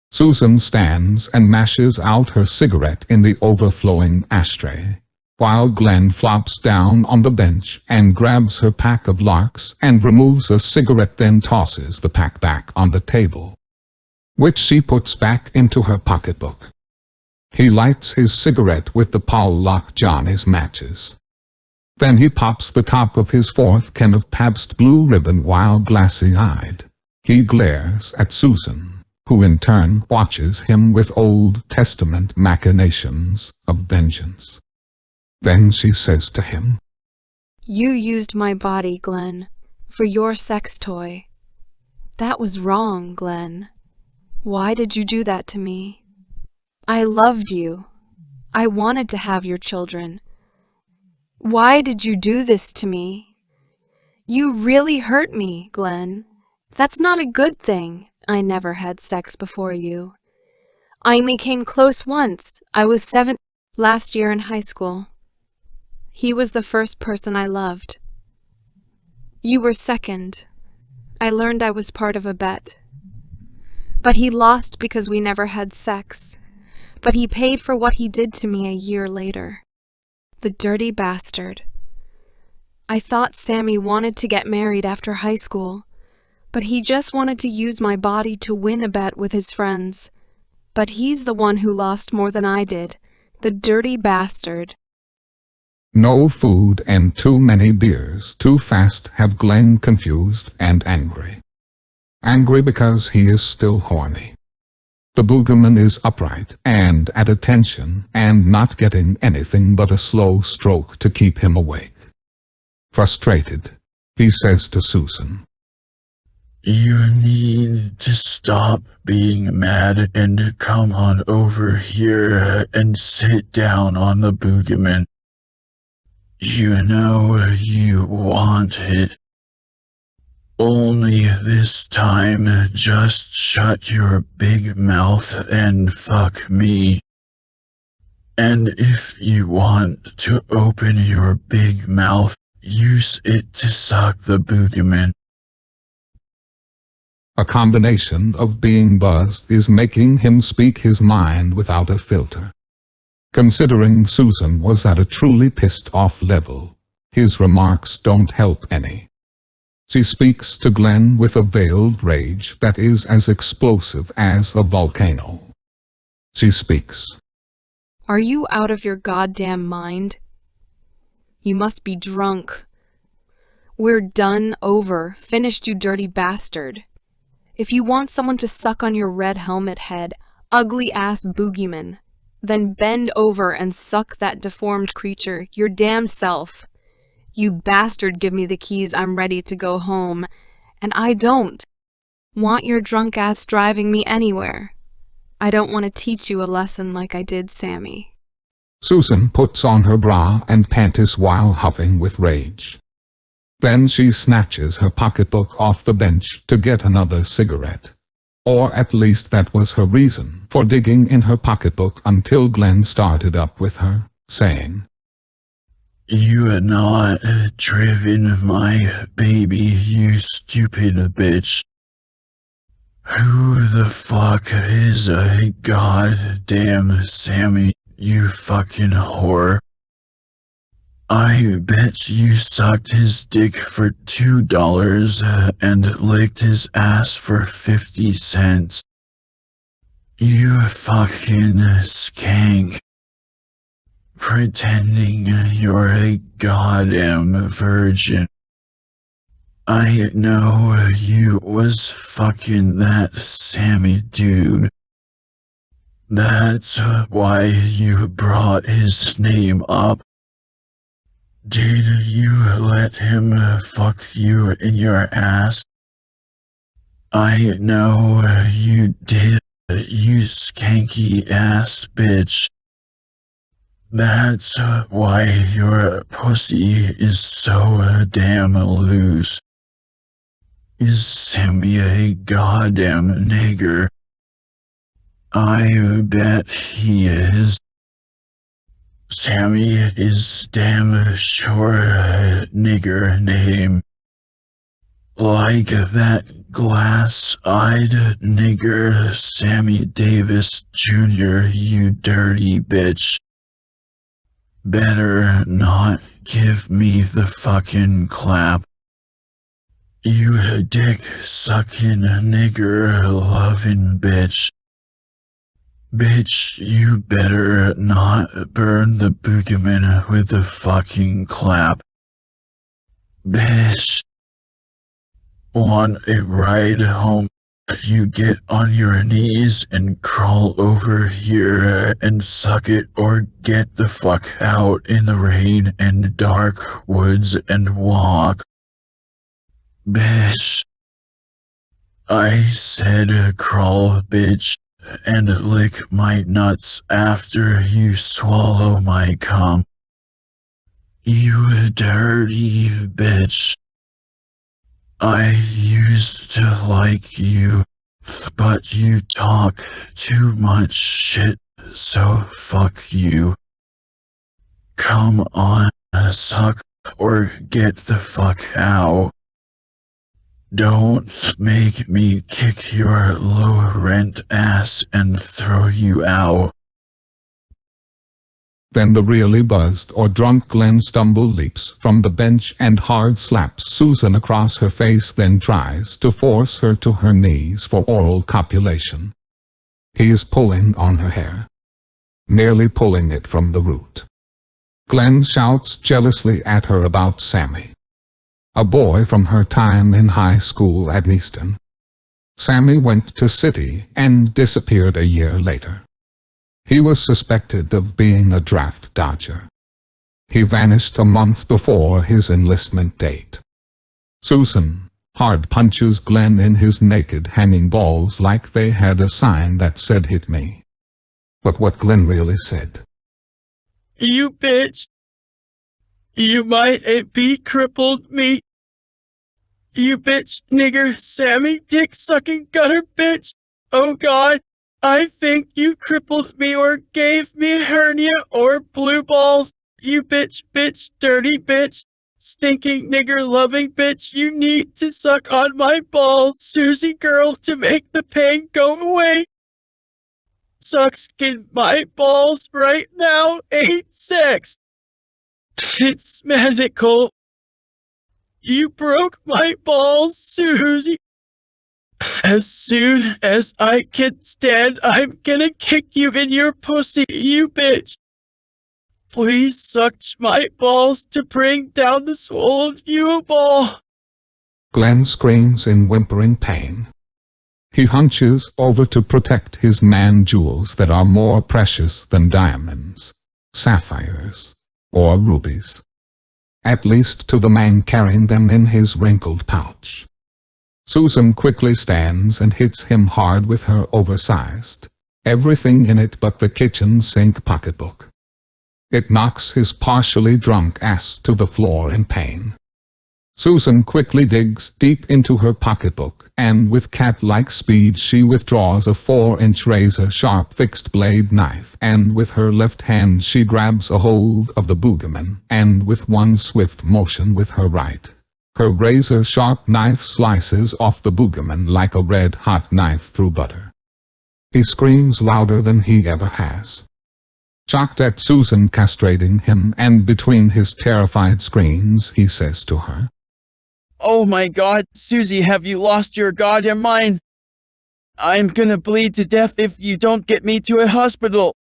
Susan stands and mashes out her cigarette in the overflowing ashtray, while Glenn flops down on the bench and grabs her pack of Larks and removes a cigarette, then tosses the pack back on the table, which she puts back into her pocketbook. He lights his cigarette with the Pollock Johnny's matches. Then he pops the top of his fourth can of Pabst Blue Ribbon while glassy-eyed he glares at Susan, who in turn watches him with Old Testament machinations of vengeance. Then she says to him, You used my body, Glenn, for your sex toy. That was wrong, Glenn. Why did you do that to me? I loved you. I wanted to have your children. Why did you do this to me? You really hurt me, Glenn. That's not a good thing. I never had sex before you. I only came close once. I was 7 last year in high school. He was the first person I loved. You were second. I learned I was part of a bet. But he lost because we never had sex. But he paid for what he did to me a year later. The dirty bastard. I thought Sammy wanted to get married after high school, but he just wanted to use my body to win a bet with his friends. But he's the one who lost more than I did. The dirty bastard. No food and too many beers too fast have Glenn confused and angry. Angry because he is still horny. The boogeyman is upright and at attention and not getting anything but a slow stroke to keep him awake. Frustrated, he says to Susan, You need to stop being mad and come on over here and sit down on the boogeyman. You know you want it. Only this time, just shut your big mouth and fuck me. And if you want to open your big mouth, use it to suck the boogeyman. A combination of being buzzed is making him speak his mind without a filter. Considering Susan was at a truly pissed-off level, his remarks don't help any. She speaks to Glenn with a veiled rage that is as explosive as a volcano. She speaks. Are you out of your goddamn mind? You must be drunk. We're done, over, finished, you dirty bastard. If you want someone to suck on your red helmet head, ugly-ass boogeyman, then bend over and suck that deformed creature, your damn self. You bastard, give me the keys, I'm ready to go home. And I don't want your drunk ass driving me anywhere. I don't want to teach you a lesson like I did Sammy. Susan puts on her bra and panties while huffing with rage. Then she snatches her pocketbook off the bench to get another cigarette. Or at least that was her reason for digging in her pocketbook until Glenn started up with her, saying, You are not driven my baby, you stupid bitch. Who the fuck is a goddamn Sammy, you fucking whore? I bet you sucked his dick for $2 and licked his ass for 50 cents. You fucking skank. Pretending you're a goddamn virgin. I know you was fucking that Sammy dude. That's why you brought his name up. Did you let him fuck you in your ass? I know you did, you skanky ass bitch. That's why your pussy is so damn loose. Is Sammy a goddamn nigger? I bet he is. Sammy is damn sure a nigger name. Like that glass-eyed nigger Sammy Davis Jr., you dirty bitch. Better not give me the fucking clap. You dick-sucking nigger-loving bitch. Bitch, you better not burn the boogeyman with the fucking clap. Bitch. Want a ride home? You get on your knees and crawl over here and suck it, or get the fuck out in the rain and dark woods and walk. Bitch. I said crawl, bitch, and lick my nuts after you swallow my cum. You dirty bitch. I used to like you, but you talk too much shit, so fuck you. Come on, suck, or get the fuck out. Don't make me kick your low-rent ass and throw you out. Then the really buzzed or drunk Glenn leaps from the bench and hard slaps Susan across her face, then tries to force her to her knees for oral copulation. He is pulling on her hair, nearly pulling it from the root. Glenn shouts jealously at her about Sammy, a boy from her time in high school at Easton. Sammy went to City and disappeared a year later. He was suspected of being a draft dodger. He vanished a month before his enlistment date. Susan hard punches Glenn in his naked hanging balls like they had a sign that said "hit me." But what Glenn really said: You bitch. You might be crippled me. You bitch, nigger, Sammy, dick-sucking gutter bitch. Oh God, I think you crippled me or gave me a hernia or blue balls. You bitch, bitch, dirty bitch, stinking nigger-loving bitch. You need to suck on my balls, Susie girl, to make the pain go away. Suck skin my balls right now, 8-6. It's medical. You broke my balls, Susie. As soon as I can stand, I'm gonna kick you in your pussy, you bitch. Please suck my balls to bring down the swollen view ball. Glenn screams in whimpering pain. He hunches over to protect his man jewels that are more precious than diamonds, sapphires, or rubies. At least to the man carrying them in his wrinkled pouch. Susan quickly stands and hits him hard with her oversized, everything in it but the kitchen sink pocketbook. It knocks his partially drunk ass to the floor in pain. Susan quickly digs deep into her pocketbook, and with cat-like speed she withdraws a 4-inch razor-sharp fixed-blade knife, and with her left hand she grabs a hold of the boogeyman, and with one swift motion with her right, her razor-sharp knife slices off the boogeyman like a red-hot knife through butter. He screams louder than he ever has. Shocked at Susan castrating him, and between his terrified screams he says to her, Oh my God, Susie, have you lost your goddamn mind? I'm gonna bleed to death if you don't get me to a hospital.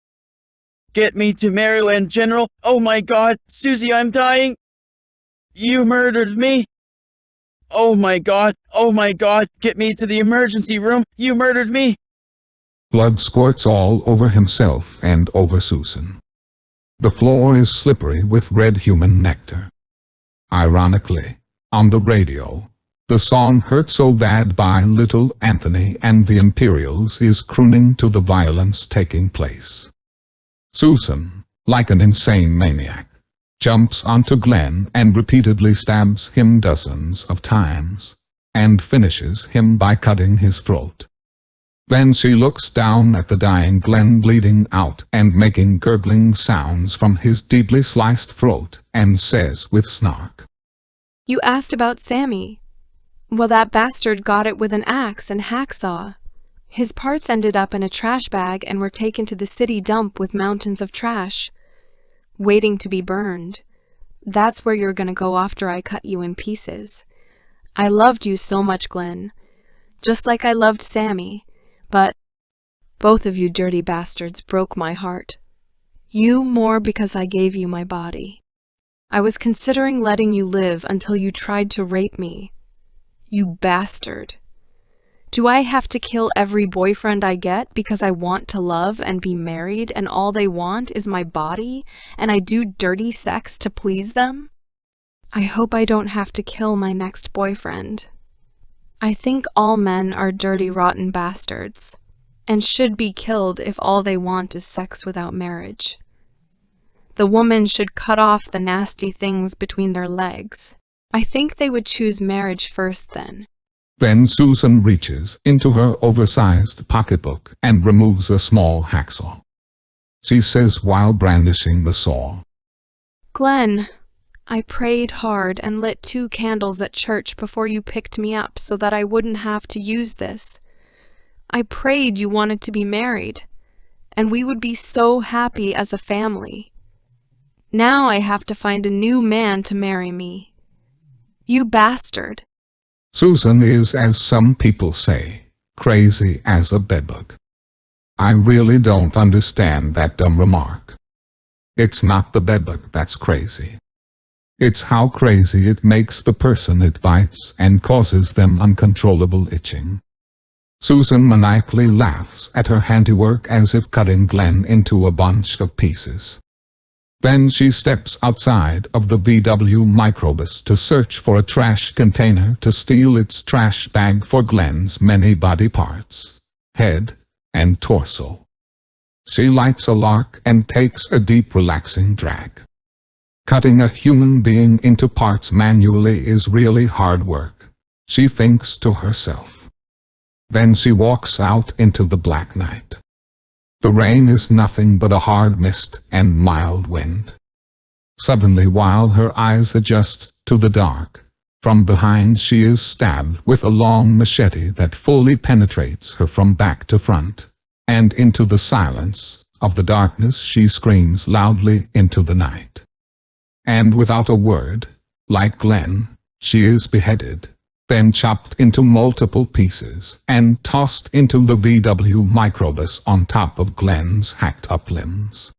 Get me to Maryland General. Oh my God, Susie, I'm dying. You murdered me. Oh my God, get me to the emergency room. You murdered me. Blood squirts all over himself and over Susan. The floor is slippery with red human nectar. Ironically, on the radio, the song Hurt So Bad by Little Anthony and the Imperials is crooning to the violence taking place. Susan, like an insane maniac, jumps onto Glenn and repeatedly stabs him dozens of times, and finishes him by cutting his throat. Then she looks down at the dying Glenn bleeding out and making gurgling sounds from his deeply sliced throat, and says with snark, You asked about Sammy. Well, that bastard got it with an axe and hacksaw. His parts ended up in a trash bag and were taken to the city dump with mountains of trash, waiting to be burned. That's where you're gonna go after I cut you in pieces. I loved you so much, Glenn, just like I loved Sammy, but both of you dirty bastards broke my heart. You more because I gave you my body. I was considering letting you live until you tried to rape me. You bastard. Do I have to kill every boyfriend I get because I want to love and be married and all they want is my body and I do dirty sex to please them? I hope I don't have to kill my next boyfriend. I think all men are dirty, rotten bastards and should be killed if all they want is sex without marriage. The woman should cut off the nasty things between their legs. I think they would choose marriage first then. Then Susan reaches into her oversized pocketbook and removes a small hacksaw. She says while brandishing the saw, Glenn, I prayed hard and lit 2 candles at church before you picked me up so that I wouldn't have to use this. I prayed you wanted to be married, and we would be so happy as a family. Now I have to find a new man to marry me. You bastard. Susan is, as some people say, crazy as a bedbug. I really don't understand that dumb remark. It's not the bedbug that's crazy. It's how crazy it makes the person it bites and causes them uncontrollable itching. Susan maniacally laughs at her handiwork as if cutting Glenn into a bunch of pieces. Then she steps outside of the VW microbus to search for a trash container to steal its trash bag for Glenn's many body parts, head and torso. She lights a lark and takes a deep relaxing drag. Cutting a human being into parts manually is really hard work, she thinks to herself. Then she walks out into the black night. The rain is nothing but a hard mist and mild wind. Suddenly, while her eyes adjust to the dark, from behind she is stabbed with a long machete that fully penetrates her from back to front, and into the silence of the darkness she screams loudly into the night. And without a word, like Glenn, she is beheaded, then chopped into multiple pieces and tossed into the VW microbus on top of Glenn's hacked-up limbs.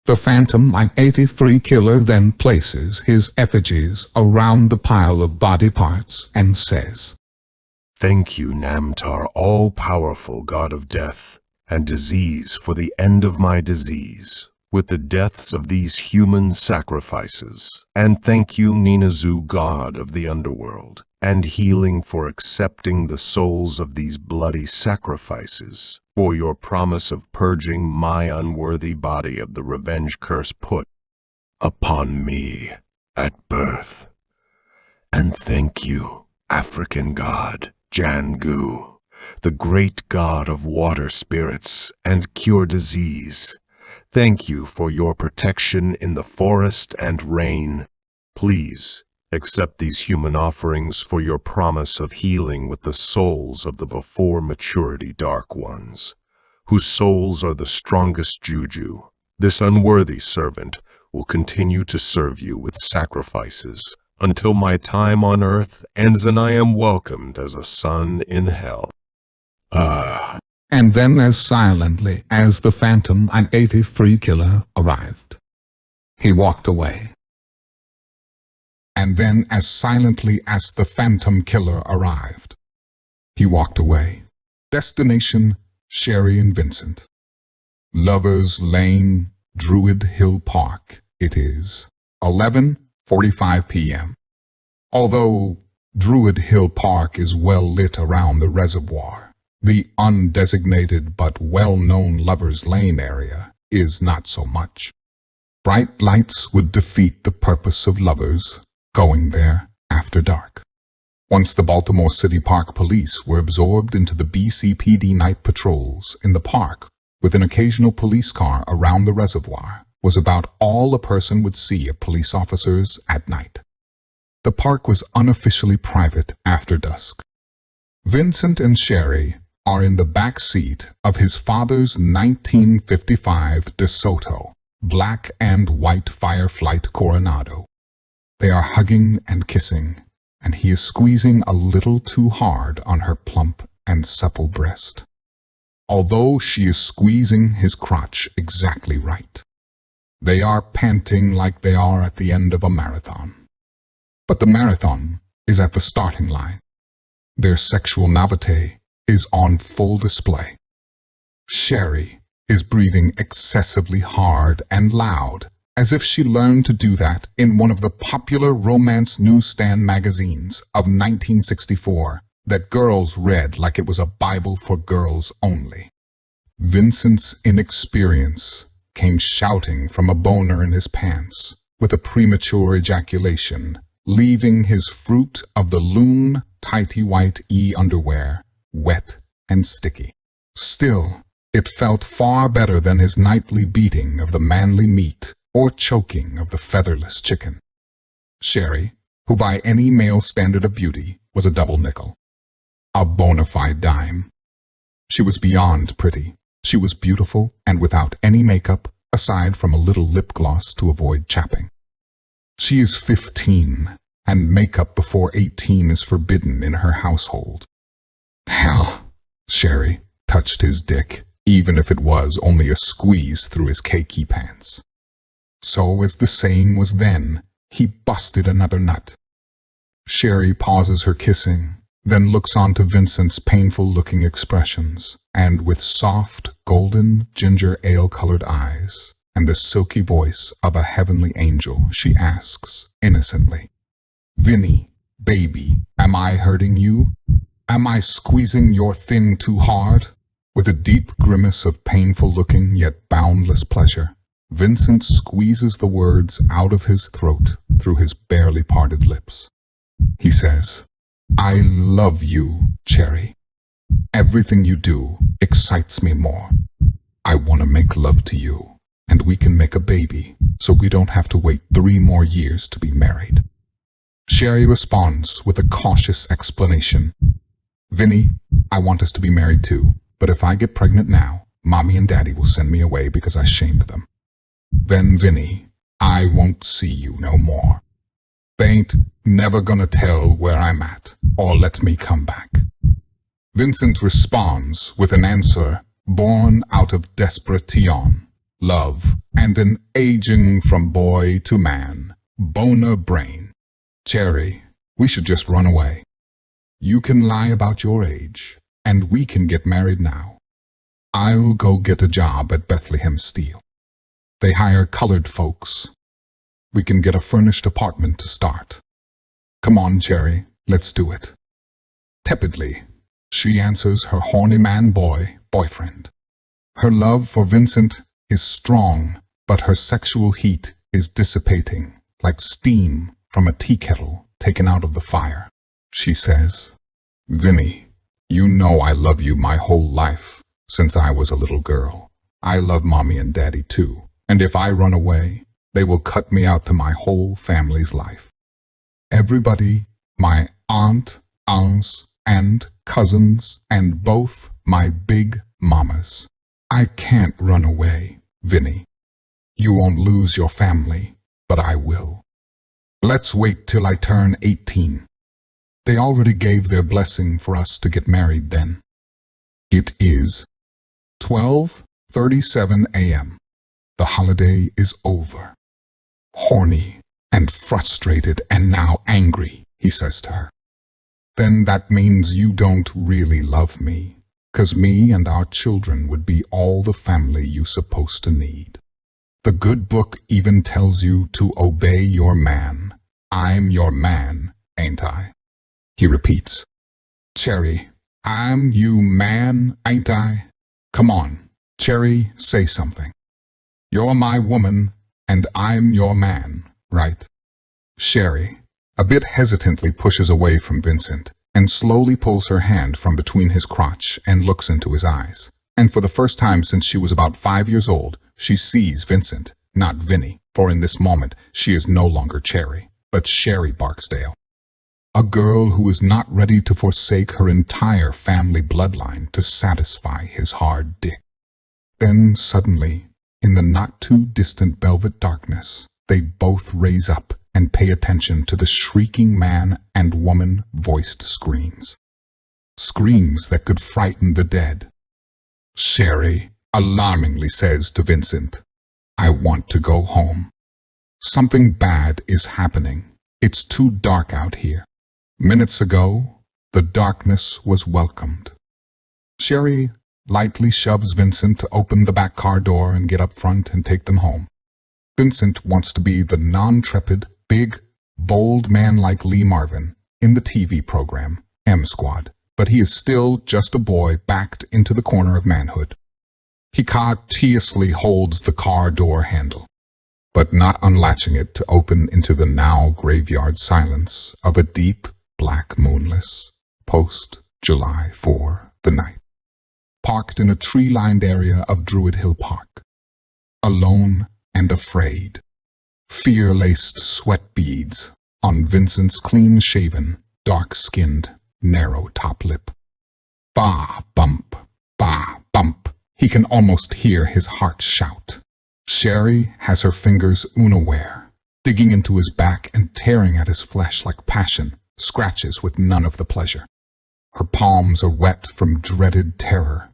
The Phantom 83 killer then places his effigies around the pile of body parts and says, Thank you, Namtar, all-powerful god of death and disease, for the end of my disease, with the deaths of these human sacrifices. And thank you, Ninazu, god of the underworld, and healing, for accepting the souls of these bloody sacrifices, for your promise of purging my unworthy body of the revenge curse put upon me at birth. And thank you, African god, Jangu, the great god of water spirits and cure disease. Thank you for your protection in the forest and rain. Please accept these human offerings for your promise of healing with the souls of the before maturity dark ones, whose souls are the strongest juju. This unworthy servant will continue to serve you with sacrifices until my time on earth ends and I am welcomed as a son in hell. And then as silently as the Phantom 83 killer arrived, he walked away. And then as silently as the Phantom killer arrived, he walked away. Destination, Sherry and Vincent. Lovers Lane, Druid Hill Park. It is 11:45 p.m. Although Druid Hill Park is well lit around the reservoir, the undesignated but well-known Lovers Lane area is not so much. Bright lights would defeat the purpose of lovers going there after dark. Once the Baltimore City Park Police were absorbed into the BCPD night patrols in the park, with an occasional police car around the reservoir, was about all a person would see of police officers at night. The park was unofficially private after dusk. Vincent and Sherry are in the back seat of his father's 1955 DeSoto, black and white Fireflight Coronado. They are hugging and kissing, and he is squeezing a little too hard on her plump and supple breast, although she is squeezing his crotch exactly right. They are panting like they are at the end of a marathon. But the marathon is at the starting line. Their sexual naivete is on full display. Sherry is breathing excessively hard and loud, as if she learned to do that in one of the popular romance newsstand magazines of 1964 that girls read like it was a Bible for girls only. Vincent's inexperience came shouting from a boner in his pants with a premature ejaculation, leaving his fruit of the loom tighty white underwear wet and sticky. Still, it felt far better than his nightly beating of the manly meat or choking of the featherless chicken. Sherry, who by any male standard of beauty was a double nickel, a bona fide dime. She was beyond pretty. She was beautiful and without any makeup, aside from a little lip gloss to avoid chapping. She is 15, and makeup before 18 is forbidden in her household. Hell, Sherry touched his dick, even if it was only a squeeze through his khaki pants. So, as the saying was then, he busted another nut. Sherry pauses her kissing, then looks on to Vincent's painful-looking expressions, and with soft, golden, ginger ale-colored eyes and the silky voice of a heavenly angel, she asks, innocently, "Vinny, baby, am I hurting you? Am I squeezing your thing too hard?" With a deep grimace of painful-looking yet boundless pleasure, Vincent squeezes the words out of his throat through his barely parted lips. He says, "I love you, Cherry. Everything you do excites me more. I want to make love to you, and we can make a baby, so we don't have to wait 3 more years to be married." Sherry responds with a cautious explanation. "Vinny, I want us to be married too, but if I get pregnant now, Mommy and Daddy will send me away because I shamed them. Then, Vinny, I won't see you no more. They ain't never gonna tell where I'm at, or let me come back." Vincent responds with an answer born out of desperation, love, and an aging from boy to man, boner brain. "Cherry, we should just run away. You can lie about your age, and we can get married now. I'll go get a job at Bethlehem Steel. They hire colored folks. We can get a furnished apartment to start. Come on, Cherry, let's do it." Tepidly, she answers her horny boyfriend. Her love for Vincent is strong, but her sexual heat is dissipating like steam from a tea kettle taken out of the fire. She says, "Vinny, you know I love you my whole life, since I was a little girl. I love Mommy and Daddy too, and if I run away, they will cut me out to my whole family's life. Everybody, my aunt, aunts, and cousins, and both my big mamas. I can't run away, Vinny. You won't lose your family, but I will. Let's wait till I turn 18. They already gave their blessing for us to get married then." It is 12:37 a.m. The holiday is over. Horny and frustrated and now angry, he says to her. "Then that means you don't really love me, 'cause me and our children would be all the family you supposed to need. The good book even tells you to obey your man. I'm your man, ain't I?" He repeats, "Cherry, I'm you man, ain't I? Come on, Cherry, say something. You're my woman, and I'm your man, right?" Sherry, a bit hesitantly, pushes away from Vincent and slowly pulls her hand from between his crotch and looks into his eyes. And for the first time since she was about 5 years old, she sees Vincent, not Vinny, for in this moment she is no longer Cherry, but Sherry Barksdale. A girl who is not ready to forsake her entire family bloodline to satisfy his hard dick. Then suddenly, in the not-too-distant velvet darkness, they both raise up and pay attention to the shrieking man and woman-voiced screams. Screams that could frighten the dead. Sherry alarmingly says to Vincent, "I want to go home. Something bad is happening. It's too dark out here. Minutes ago, the darkness was welcomed. Sherry lightly shoves Vincent to open the back car door and get up front and take them home. Vincent wants to be the non-trepid, big, bold man like Lee Marvin in the TV program, M Squad, but he is still just a boy backed into the corner of manhood. He courteously holds the car door handle, but not unlatching it to open into the now graveyard silence of a deep, black moonless post-July 4 the night. Parked in a tree-lined area of Druid Hill Park, alone and afraid, fear-laced sweat beads on Vincent's clean-shaven, dark-skinned, narrow top lip. Bah, bump, bah, bump. He can almost hear his heart shout. Sherry has her fingers unaware, digging into his back and tearing at his flesh like passion, scratches with none of the pleasure. Her palms are wet from dreaded terror,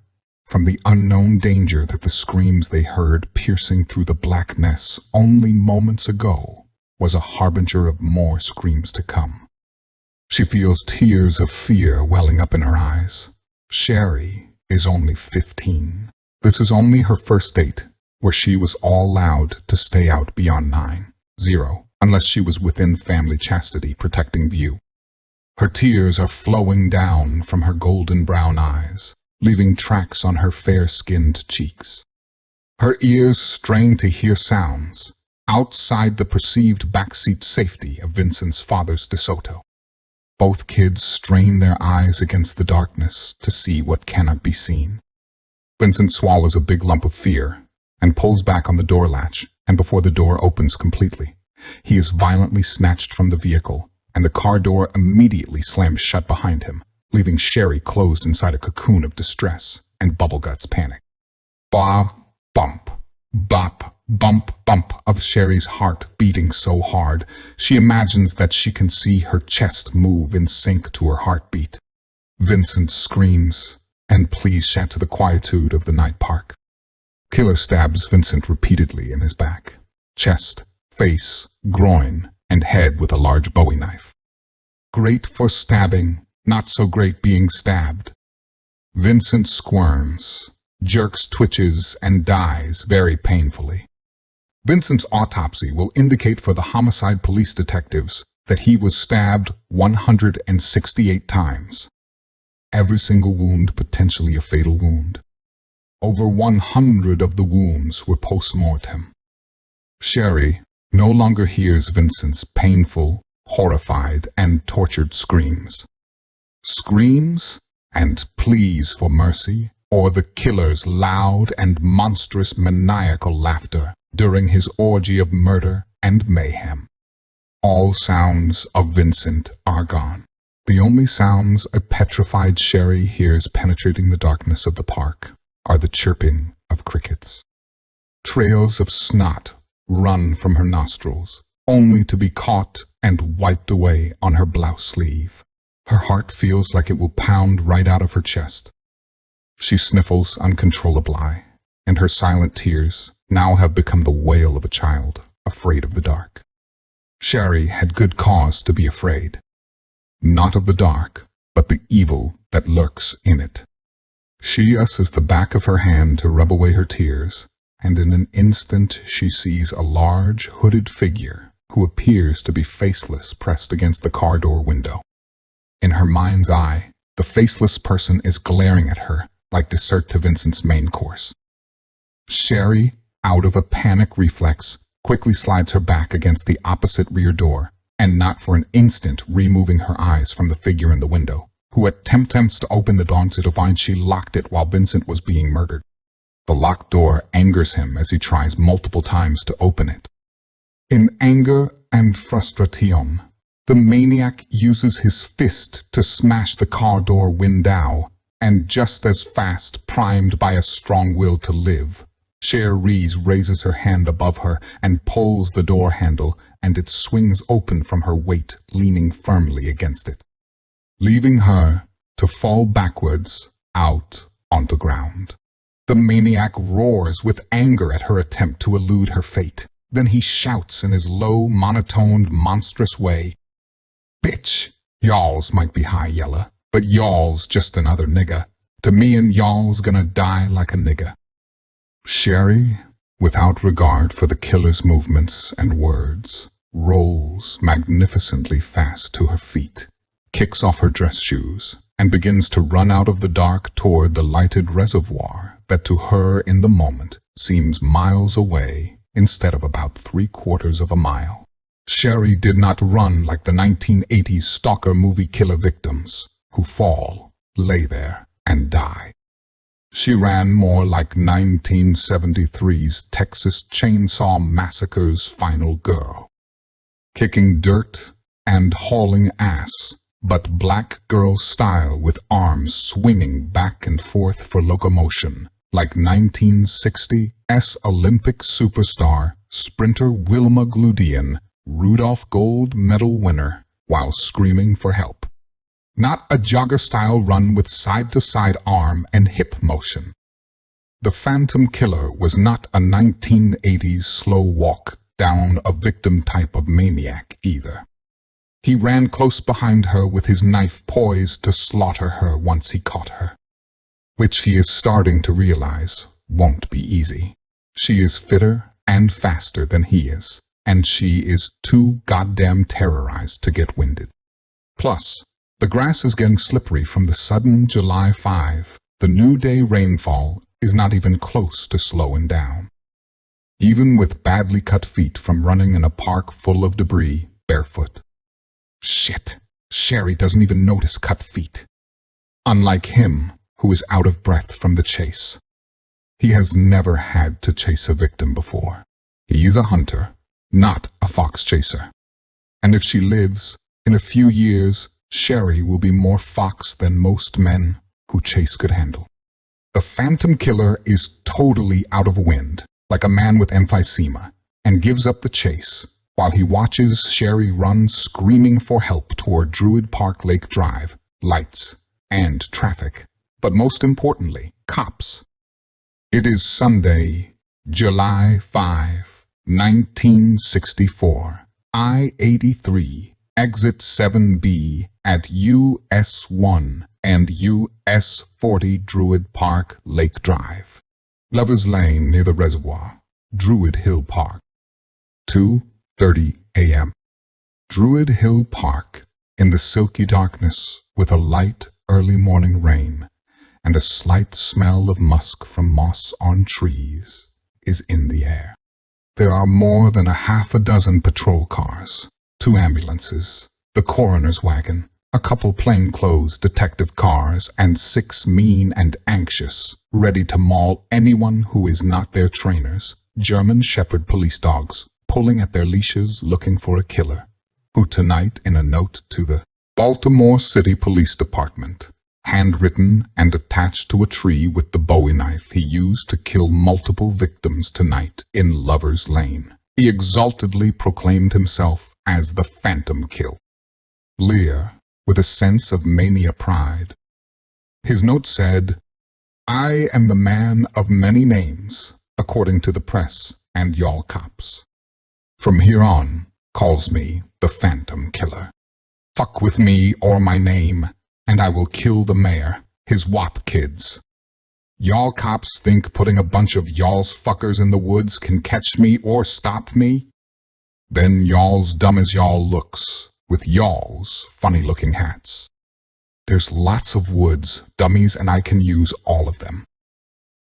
from the unknown danger that the screams they heard piercing through the blackness only moments ago was a harbinger of more screams to come. She feels tears of fear welling up in her eyes. Sherry is only 15. This is only her first date, where she was all allowed to stay out beyond 9-0, unless she was within family chastity protecting view. Her tears are flowing down from her golden brown eyes, leaving tracks on her fair-skinned cheeks. Her ears strain to hear sounds outside the perceived backseat safety of Vincent's father's DeSoto. Both kids strain their eyes against the darkness to see what cannot be seen. Vincent swallows a big lump of fear and pulls back on the door latch, and before the door opens completely, he is violently snatched from the vehicle, and the car door immediately slams shut behind him, leaving Sherry closed inside a cocoon of distress and Bubblegut's panic. Bob, bump, bop, bump, bump of Sherry's heart beating so hard, she imagines that she can see her chest move in sync to her heartbeat. Vincent screams and pleads shout to the quietude of the night park. Killer stabs Vincent repeatedly in his back, chest, face, groin, and head with a large Bowie knife. Great for stabbing, not so great being stabbed. Vincent squirms, jerks, twitches, and dies very painfully. Vincent's autopsy will indicate for the homicide police detectives that he was stabbed 168 times. Every single wound potentially a fatal wound. Over 100 of the wounds were post-mortem. Sherry no longer hears Vincent's painful, horrified, and tortured screams. Screams and pleas for mercy, or the killer's loud and monstrous maniacal laughter during his orgy of murder and mayhem. All sounds of Vincent are gone. The only sounds a petrified Sherry hears penetrating the darkness of the park are the chirping of crickets. Trails of snot run from her nostrils, only to be caught and wiped away on her blouse sleeve. Her heart feels like it will pound right out of her chest. She sniffles uncontrollably, and her silent tears now have become the wail of a child afraid of the dark. Sherry had good cause to be afraid. Not of the dark, but the evil that lurks in it. She uses the back of her hand to rub away her tears, and in an instant she sees a large, hooded figure who appears to be faceless pressed against the car door window. In her mind's eye, the faceless person is glaring at her like dessert to Vincent's main course. Sherry, out of a panic reflex, quickly slides her back against the opposite rear door, and not for an instant removing her eyes from the figure in the window, who attempts to open the door to find she locked it while Vincent was being murdered. The locked door angers him as he tries multiple times to open it. In anger and frustration, the maniac uses his fist to smash the car door window, and just as fast, primed by a strong will to live, Sherry raises her hand above her and pulls the door handle, and it swings open from her weight, leaning firmly against it, leaving her to fall backwards out on the ground. The maniac roars with anger at her attempt to elude her fate. Then he shouts in his low, monotoned, monstrous way, "Bitch, y'alls might be high yella, but y'alls just another nigga. To me and y'all's gonna die like a nigga. Sherry, without regard for the killer's movements and words, rolls magnificently fast to her feet, kicks off her dress shoes, and begins to run out of the dark toward the lighted reservoir that to her in the moment seems miles away instead of about 3/4 of a mile. Sherry did not run like the 1980s stalker movie killer victims who fall, lay there, and die. She ran more like 1973's Texas Chainsaw Massacre's final girl, kicking dirt and hauling ass, but black girl style with arms swinging back and forth for locomotion, like 1960's Olympic superstar sprinter Wilma Gludian, Rudolph Gold Medal winner, while screaming for help. Not a jogger-style run with side-to-side arm and hip motion. The Phantom Killer was not a 1980s slow walk down a victim type of maniac either. He ran close behind her with his knife poised to slaughter her once he caught her, which he is starting to realize won't be easy. She is fitter and faster than he is, and she is too goddamn terrorized to get winded. Plus, the grass is getting slippery from the sudden July 5. The new day rainfall is not even close to slowing down. Even with badly cut feet from running in a park full of debris, barefoot. Shit, Sherry doesn't even notice cut feet. Unlike him, who is out of breath from the chase. He has never had to chase a victim before. He is a hunter, not a fox chaser. And if she lives, in a few years, Sherry will be more fox than most men who chase could handle. The Phantom Killer is totally out of wind, like a man with emphysema, and gives up the chase, while he watches Sherry run screaming for help toward Druid Park Lake Drive, lights, and traffic, but most importantly, cops. It is Sunday, July 5, 1964, I-83, exit 7B at US 1 and US 40 Druid Park Lake Drive. Lover's Lane near the reservoir, Druid Hill Park. 2:30 a.m. Druid Hill Park, in the silky darkness with a light early morning rain and a slight smell of musk from moss on trees, is in the air. There are more than a half a dozen patrol cars, 2 ambulances, the coroner's wagon, a couple plainclothes detective cars, and 6 mean and anxious, ready to maul anyone who is not their trainers, German Shepherd police dogs, pulling at their leashes looking for a killer, who tonight in a note to the Baltimore City Police Department, handwritten and attached to a tree with the Bowie knife he used to kill multiple victims tonight in Lover's Lane, he exaltedly proclaimed himself as the Phantom Kill. Lear, with a sense of mania pride. His note said, "I am the man of many names, according to the press and y'all cops. From here on, calls me the Phantom Killer. Fuck with me or my name, and I will kill the mayor, his WAP kids. Y'all cops think putting a bunch of y'all's fuckers in the woods can catch me or stop me? Then y'all's dumb as y'all looks, with y'all's funny-looking hats. There's lots of woods, dummies, and I can use all of them.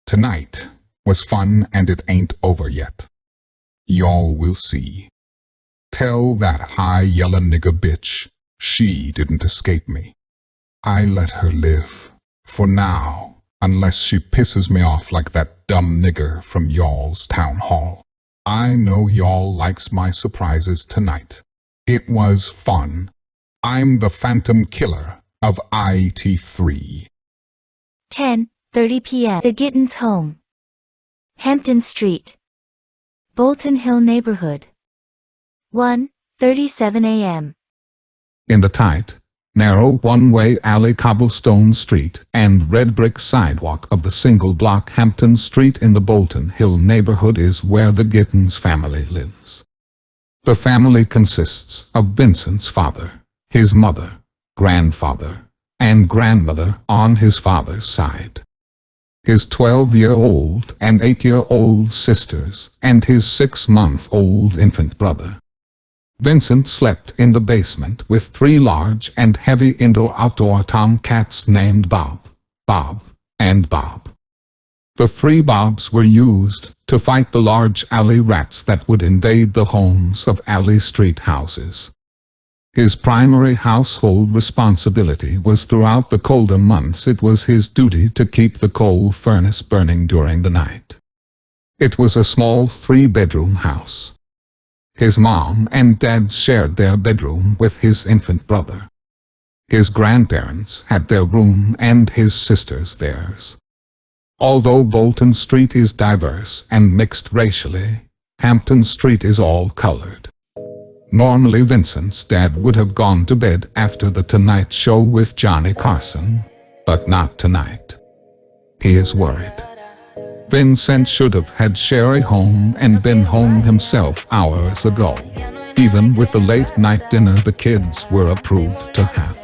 Tonight was fun, and it ain't over yet. Y'all will see. Tell that high yellow nigger bitch she didn't escape me. I let her live, for now, unless she pisses me off like that dumb nigger from y'all's town hall. I know y'all likes my surprises tonight. It was fun. I'm the Phantom Killer of IT3. 10:30 p.m. The Gittins home. Hampton Street, Bolton Hill neighborhood. 1:37 a.m. In the tight, narrow one-way alley cobblestone street and red brick sidewalk of the single-block Hampton Street in the Bolton Hill neighborhood is where the Gittins family lives. The family consists of Vincent's father, his mother, grandfather, and grandmother on his father's side. His 12-year-old and 8-year-old sisters, and his 6-month-old infant brother. Vincent slept in the basement with 3 large and heavy indoor-outdoor tomcats named Bob, Bob, and Bob. The 3 Bobs were used to fight the large alley rats that would invade the homes of alley street houses. His primary household responsibility was throughout the colder months it was his duty to keep the coal furnace burning during the night. It was a small 3-bedroom house. His mom and dad shared their bedroom with his infant brother. His grandparents had their room and his sisters theirs. Although Bolton Street is diverse and mixed racially, Hampton Street is all colored. Normally Vincent's dad would have gone to bed after the Tonight Show with Johnny Carson, but not tonight. He is worried. Vincent should have had Sherry home and been home himself hours ago, even with the late-night dinner the kids were approved to have.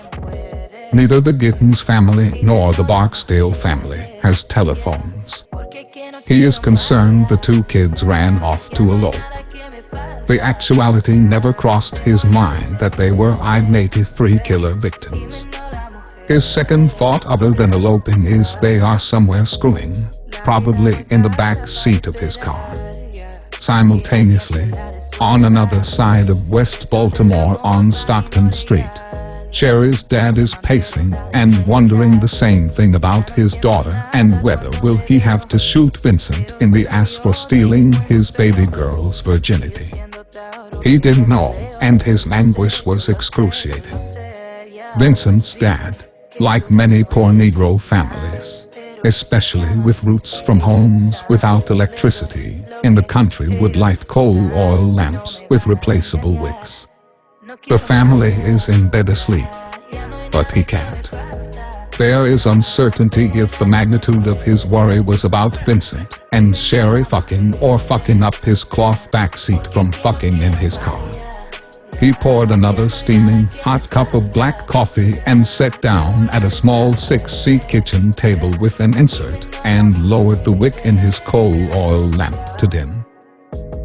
Neither the Gittens family nor the Barksdale family has telephones. He is concerned the 2 kids ran off to elope. The actuality never crossed his mind that they were I-83 killer victims. His second thought other than eloping is they are somewhere screwing, probably in the back seat of his car. Simultaneously, on another side of West Baltimore on Stockton Street, Sherry's dad is pacing and wondering the same thing about his daughter and whether will he have to shoot Vincent in the ass for stealing his baby girl's virginity. He didn't know, and his anguish was excruciating. Vincent's dad, like many poor Negro families, especially with roots from homes without electricity in the country, would light coal oil lamps with replaceable wicks. The family is in bed asleep, but he can't. There is uncertainty if the magnitude of his worry was about Vincent and Sherry fucking or fucking up his cloth backseat from fucking in his car. He poured another steaming hot cup of black coffee and sat down at a small 6-seat kitchen table with an insert and lowered the wick in his coal oil lamp to dim.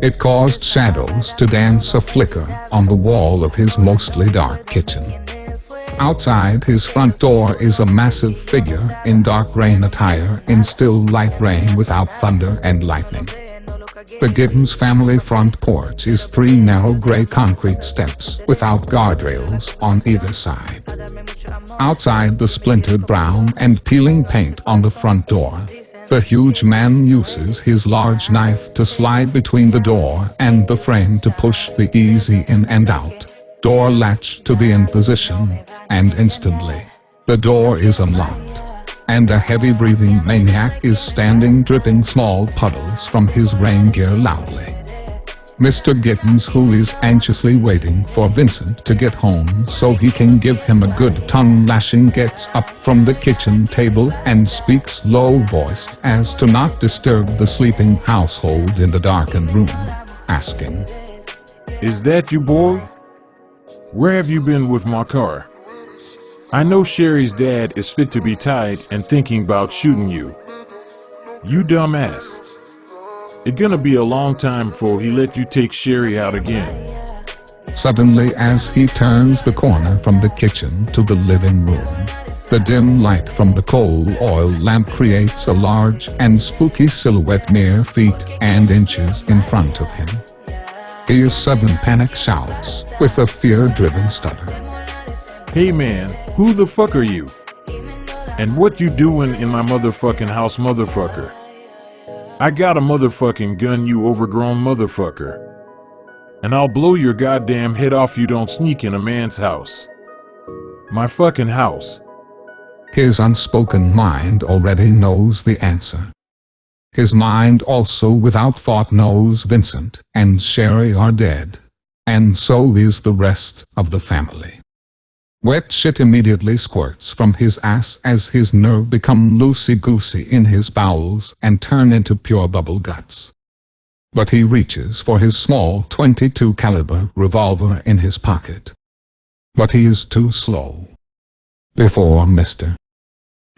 It caused shadows to dance a flicker on the wall of his mostly dark kitchen. Outside his front door is a massive figure in dark rain attire in still light rain without thunder and lightning. The Gittens family front porch is 3 narrow gray concrete steps without guardrails on either side. Outside the splintered brown and peeling paint on the front door, the huge man uses his large knife to slide between the door and the frame to push the easy in and out door latch to the in position, and instantly, the door is unlocked, and a heavy-breathing maniac is standing dripping small puddles from his rain gear loudly. Mr. Gittens, who is anxiously waiting for Vincent to get home so he can give him a good tongue-lashing, gets up from the kitchen table and speaks low-voiced as to not disturb the sleeping household in the darkened room, asking, "Is that you, boy? Where have you been with my car? I know Sherry's dad is fit to be tied and thinking about shooting you. You dumbass. It's gonna be a long time before he let you take Sherry out again." Suddenly, as he turns the corner from the kitchen to the living room, the dim light from the coal oil lamp creates a large and spooky silhouette mere feet and inches in front of him. His sudden panic shouts with a fear-driven stutter, "Hey man, who the fuck are you? And what you doing in my motherfucking house, motherfucker? I got a motherfucking gun, you overgrown motherfucker. And I'll blow your goddamn head off you don't sneak in a man's house. My fucking house." His unspoken mind already knows the answer. His mind also without thought knows Vincent and Sherry are dead, and so is the rest of the family. Wet shit immediately squirts from his ass as his nerve become loosey-goosey in his bowels and turn into pure bubble guts. But he reaches for his small .22 caliber revolver in his pocket. But he is too slow. Before Mr.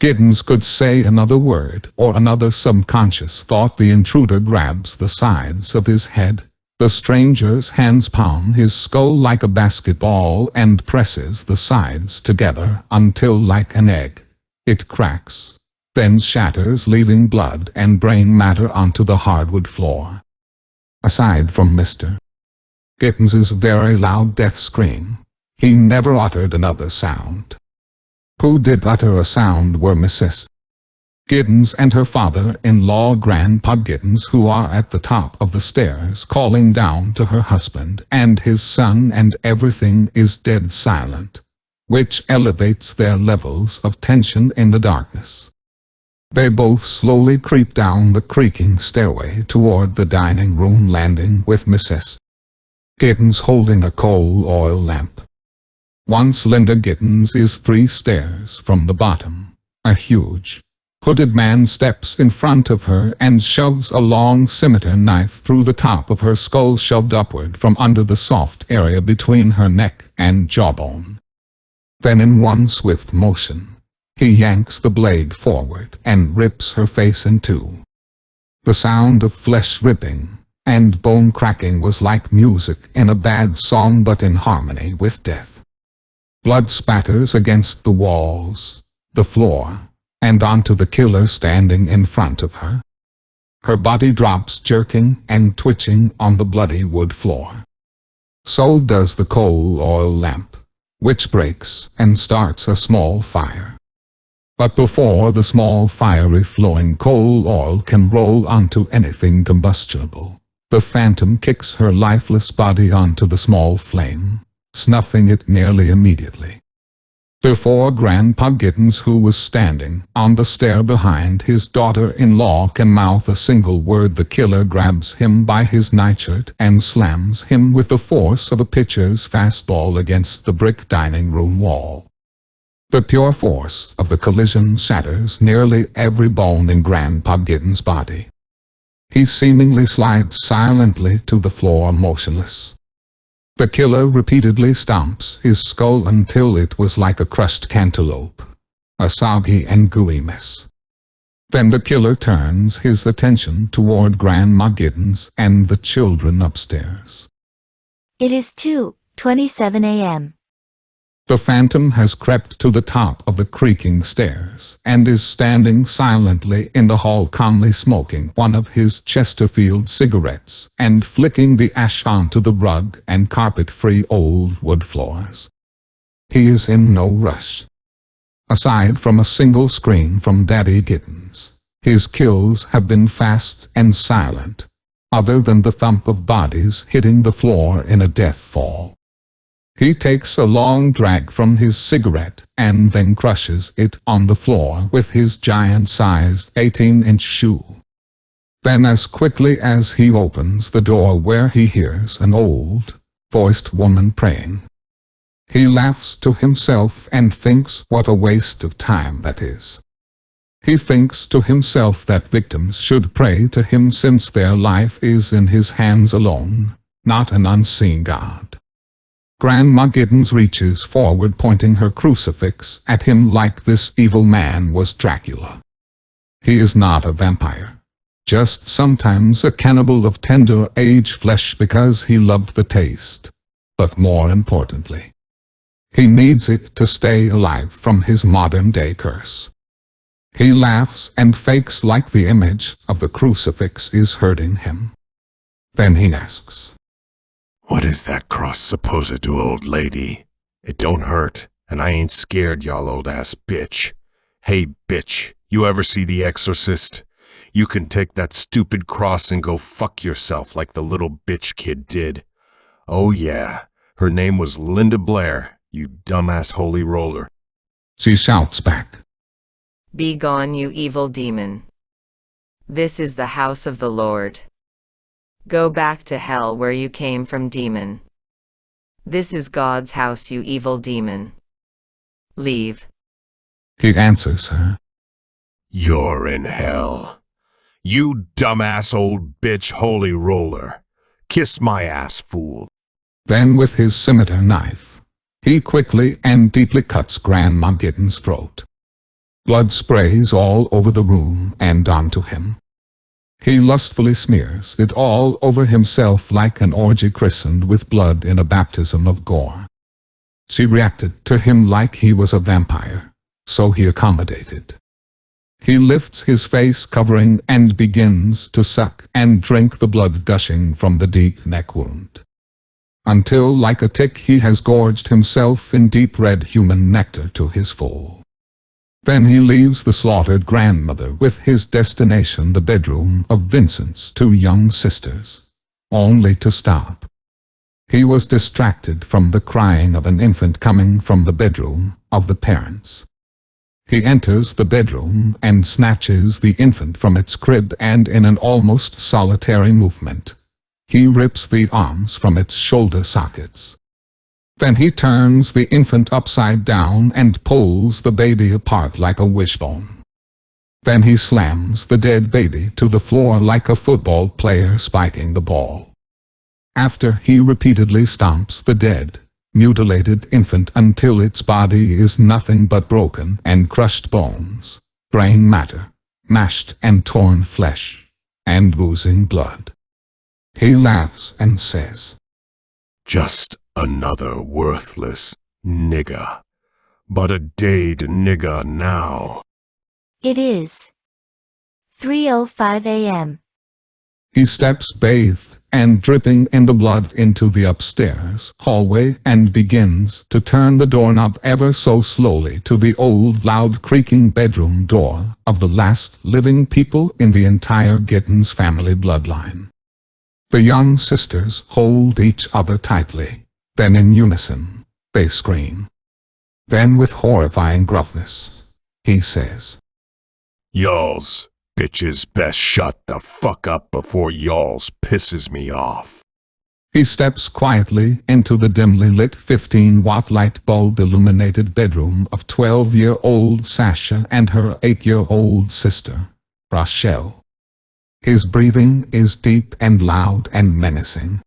Giddens could say another word or another subconscious thought, the intruder grabs the sides of his head. The stranger's hands pound his skull like a basketball and presses the sides together until, like an egg, it cracks, then shatters, leaving blood and brain matter onto the hardwood floor. Aside from Mr. Giddens's very loud death scream, he never uttered another sound. Who did utter a sound were Mrs. Giddens and her father-in-law, Grandpa Giddens, who are at the top of the stairs calling down to her husband and his son, and everything is dead silent, which elevates their levels of tension in the darkness. They both slowly creep down the creaking stairway toward the dining room landing, with Mrs. Giddens holding a coal oil lamp. Once Linda Giddens is 3 stairs from the bottom, a huge, hooded man steps in front of her and shoves a long scimitar knife through the top of her skull, shoved upward from under the soft area between her neck and jawbone. Then in one swift motion, he yanks the blade forward and rips her face in two. The sound of flesh ripping and bone cracking was like music in a bad song, but in harmony with death. Blood spatters against the walls, the floor, and onto the killer standing in front of her. Her body drops jerking and twitching on the bloody wood floor. So does the coal oil lamp, which breaks and starts a small fire. But before the small fiery flowing coal oil can roll onto anything combustible, the phantom kicks her lifeless body onto the small flame, snuffing it nearly immediately. Before Grandpa Giddens, who was standing on the stair behind his daughter-in-law, can mouth a single word, the killer grabs him by his nightshirt and slams him with the force of a pitcher's fastball against the brick dining room wall. The pure force of the collision shatters nearly every bone in Grandpa Giddens' body. He seemingly slides silently to the floor, motionless. The killer repeatedly stomps his skull until it was like a crushed cantaloupe, a soggy and gooey mess. Then the killer turns his attention toward Grandma Giddens and the children upstairs. It is 2:27 a.m. The phantom has crept to the top of the creaking stairs and is standing silently in the hall, calmly smoking one of his Chesterfield cigarettes and flicking the ash onto the rug and carpet-free old wood floors. He is in no rush. Aside from a single scream from Daddy Giddens, his kills have been fast and silent, other than the thump of bodies hitting the floor in a death fall. He takes a long drag from his cigarette and then crushes it on the floor with his giant-sized 18-inch shoe. Then, as quickly as he opens the door where he hears an old-voiced woman praying, he laughs to himself and thinks what a waste of time that is. He thinks to himself that victims should pray to him, since their life is in his hands alone, not an unseen God. Grandma Giddens reaches forward, pointing her crucifix at him like this evil man was Dracula. He is not a vampire, just sometimes a cannibal of tender age flesh because he loved the taste. But more importantly, he needs it to stay alive from his modern-day curse. He laughs and fakes like the image of the crucifix is hurting him. Then he asks, What is that cross supposed to do, old lady? It don't hurt, and I ain't scared, y'all old-ass bitch. Hey, bitch, you ever see The Exorcist? You can take that stupid cross and go fuck yourself like the little bitch kid did. Oh yeah, her name was Linda Blair, you dumbass holy roller. She shouts back, Be gone, you evil demon. This is the house of the Lord. Go back to hell where you came from, demon. This is God's house, you evil demon. Leave. He answers her, You're in hell. You dumbass old bitch holy roller. Kiss my ass, fool. Then with his scimitar knife, He quickly and deeply cuts Grandma Gitten's throat. Blood sprays all over the room and onto him. He lustfully smears it all over himself like an orgy christened with blood in a baptism of gore. She reacted to him like he was a vampire, so he accommodated. He lifts his face covering and begins to suck and drink the blood gushing from the deep neck wound. Until like a tick he has gorged himself in deep red human nectar to his full. Then he leaves the slaughtered grandmother with his destination, the bedroom of Vincent's two young sisters, only to stop. He was distracted from the crying of an infant coming from the bedroom of the parents. He enters the bedroom and snatches the infant from its crib, and in an almost solitary movement, he rips the arms from its shoulder sockets. Then he turns the infant upside down and pulls the baby apart like a wishbone. Then he slams the dead baby to the floor like a football player spiking the ball. After he repeatedly stomps the dead, mutilated infant until its body is nothing but broken and crushed bones, brain matter, mashed and torn flesh, and oozing blood. He laughs and says, Just another worthless nigger. But a dead nigger now. It is 3:05 a.m. He steps bathed and dripping in the blood into the upstairs hallway and begins to turn the doorknob ever so slowly to the old loud creaking bedroom door of the last living people in the entire Gittens family bloodline. The young sisters hold each other tightly. Then in unison, they scream. Then with horrifying gruffness, he says, Y'all's bitches best shut the fuck up before y'all's pisses me off. He steps quietly into the dimly lit 15-watt light bulb illuminated bedroom of 12-year-old Sasha and her 8-year-old sister, Rochelle. His breathing is deep and loud and menacing.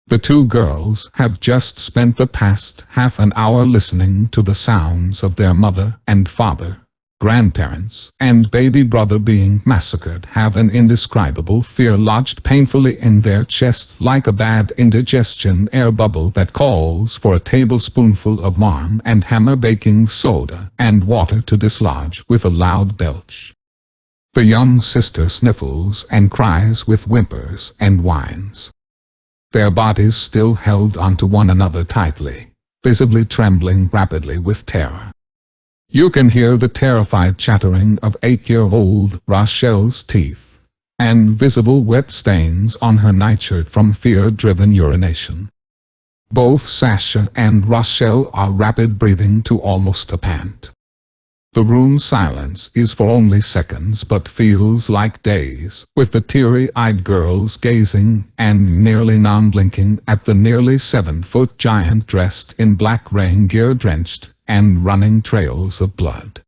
The two girls have just spent the past half an hour listening to the sounds of their mother and father, grandparents, and baby brother being massacred, have an indescribable fear lodged painfully in their chest like a bad indigestion air bubble that calls for a tablespoonful of marm and hammer baking soda and water to dislodge with a loud belch. The young sister sniffles and cries with whimpers and whines. Their bodies still held onto one another tightly, visibly trembling rapidly with terror. You can hear the terrified chattering of 8-year-old Rochelle's teeth, and visible wet stains on her nightshirt from fear-driven urination. Both Sasha and Rochelle are rapid breathing to almost a pant. The room's silence is for only seconds but feels like days, with the teary-eyed girls gazing and nearly non-blinking at the nearly 7-foot giant dressed in black rain gear, drenched and running trails of blood.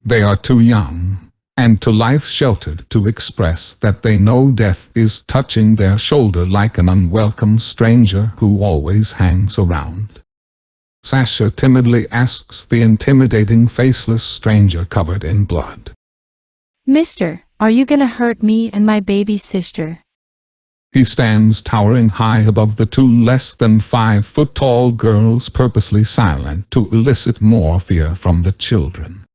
They are too young and to life sheltered to express that they know death is touching their shoulder like an unwelcome stranger who always hangs around. Sasha timidly asks the intimidating faceless stranger covered in blood, Mister, are you gonna hurt me and my baby sister? He stands towering high above the two less than 5-foot-tall girls, purposely silent to elicit more fear from the children.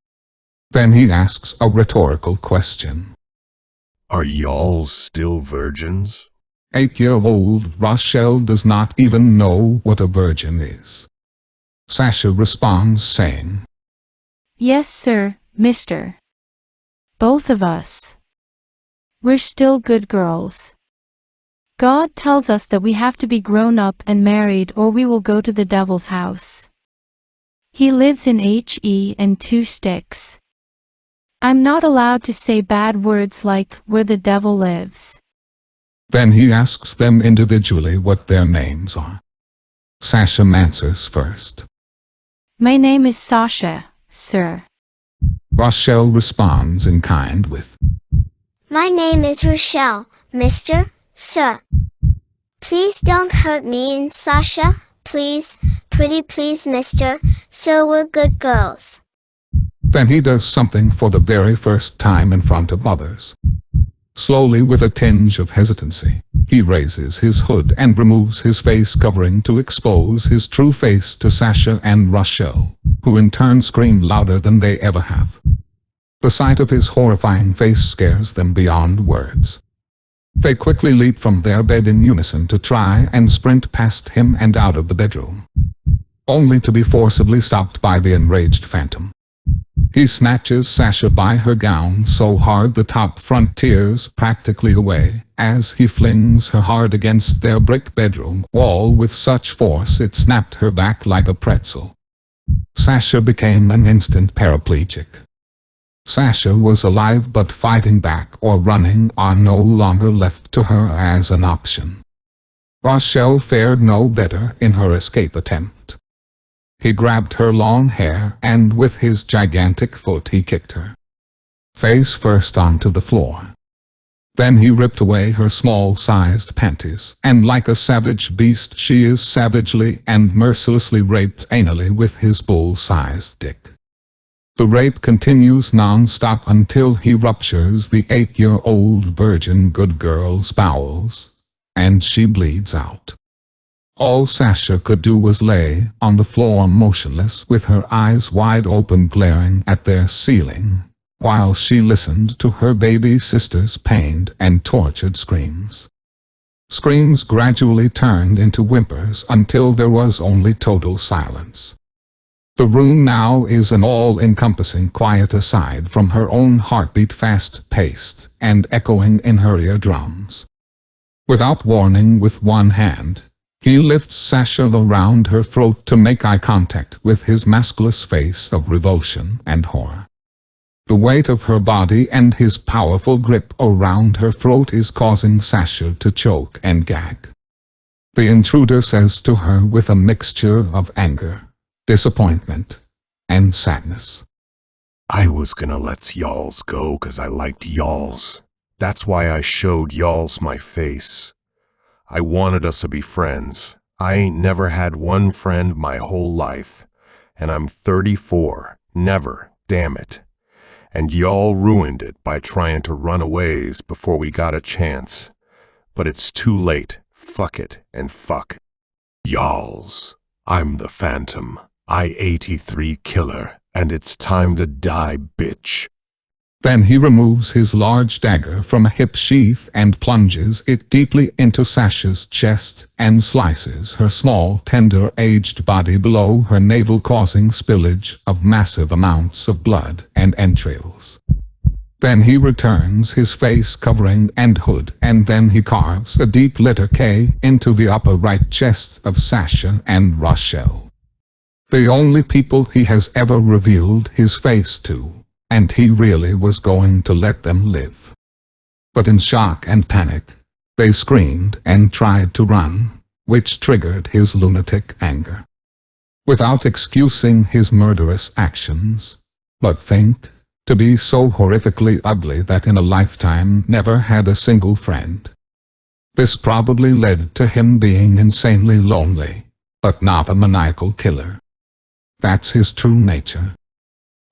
Then he asks a rhetorical question. Are y'all still virgins? 8-year-old Rochelle does not even know what a virgin is. Sasha responds saying, Yes, sir, mister. Both of us. We're still good girls. God tells us that we have to be grown up and married or we will go to the devil's house. He lives in HE and 2 sticks. I'm not allowed to say bad words like where the devil lives. Then he asks them individually what their names are. Sasha answers first. My name is Sasha, sir. Rochelle responds in kind with, My name is Rochelle, mister, sir. Please don't hurt me and Sasha, pretty please, mister, so we're good girls. Then he does something for the very first time in front of others. Slowly, with a tinge of hesitancy, he raises his hood and removes his face covering to expose his true face to Sasha and Rochelle, who in turn scream louder than they ever have. The sight of his horrifying face scares them beyond words. They quickly leap from their bed in unison to try and sprint past him and out of the bedroom, only to be forcibly stopped by the enraged phantom. He snatches Sasha by her gown so hard the top front tears practically away, as he flings her hard against their brick bedroom wall with such force it snapped her back like a pretzel. Sasha became an instant paraplegic. Sasha was alive, but fighting back or running are no longer left to her as an option. Rochelle fared no better in her escape attempt. He grabbed her long hair and with his gigantic foot he kicked her face first onto the floor. Then he ripped away her small-sized panties, and like a savage beast she is savagely and mercilessly raped anally with his bull-sized dick. The rape continues non-stop until he ruptures the 8-year-old virgin good girl's bowels, and she bleeds out. All Sasha could do was lay on the floor motionless with her eyes wide open glaring at their ceiling, while she listened to her baby sister's pained and tortured screams. Screams gradually turned into whimpers until there was only total silence. The room now is an all-encompassing quiet aside from her own heartbeat, fast-paced and echoing in her eardrums. Without warning, with one hand, he lifts Sasha around her throat to make eye contact with his maskless face of revulsion and horror. The weight of her body and his powerful grip around her throat is causing Sasha to choke and gag. The intruder says to her with a mixture of anger, disappointment, and sadness, I was gonna let y'alls go 'cause I liked y'alls. That's why I showed y'alls my face. I wanted us to be friends. I ain't never had one friend my whole life. And I'm 34. Never, damn it. And y'all ruined it by trying to run aways before we got a chance. But it's too late. Fuck it and fuck y'alls. I'm the Phantom. I-83 killer, and it's time to die, bitch. Then he removes his large dagger from a hip sheath and plunges it deeply into Sasha's chest and slices her small, tender-aged body below her navel, causing spillage of massive amounts of blood and entrails. Then he returns his face covering and hood, and then he carves a deep letter K into the upper right chest of Sasha and Rochelle, the only people he has ever revealed his face to. And he really was going to let them live. But in shock and panic, they screamed and tried to run, which triggered his lunatic anger. Without excusing his murderous actions, but think to be so horrifically ugly that in a lifetime never had a single friend. This probably led to him being insanely lonely, but not a maniacal killer. That's his true nature.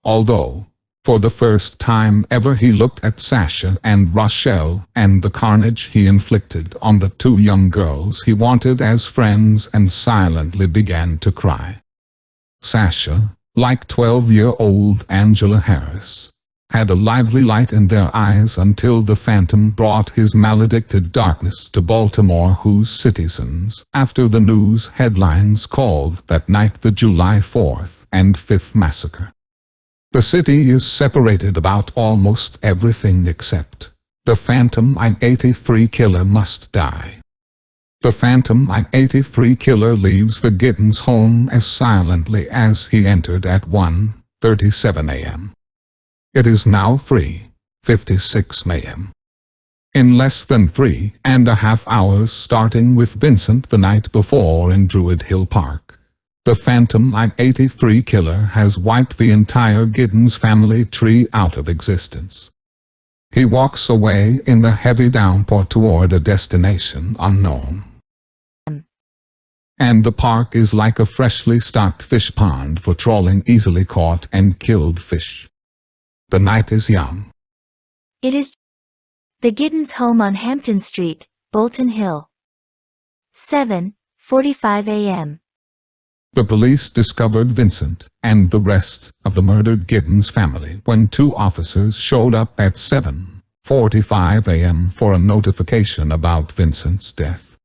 Although, for the first time ever, he looked at Sasha and Rochelle and the carnage he inflicted on the two young girls he wanted as friends, and silently began to cry. Sasha, like 12-year-old Angela Harris, had a lively light in their eyes until the Phantom brought his maledicted darkness to Baltimore, whose citizens, after the news headlines called that night the July 4th and 5th massacre. The city is separated about almost everything except the Phantom I-83 killer must die. The Phantom I-83 killer leaves the Gittens home as silently as he entered at 1:37 a.m. It is now 3:56 a.m. In less than 3.5 hours, starting with Vincent the night before in Druid Hill Park, the Phantom I-83 killer has wiped the entire Giddens family tree out of existence. He walks away in the heavy downpour toward a destination unknown. and the park is like a freshly stocked fish pond for trawling easily caught and killed fish. The night is young. It is the Giddens' home on Hampton Street, Bolton Hill. 7:45 a.m. The police discovered Vincent and the rest of the murdered Giddens family when 2 officers showed up at 7:45 a.m. for a notification about Vincent's death.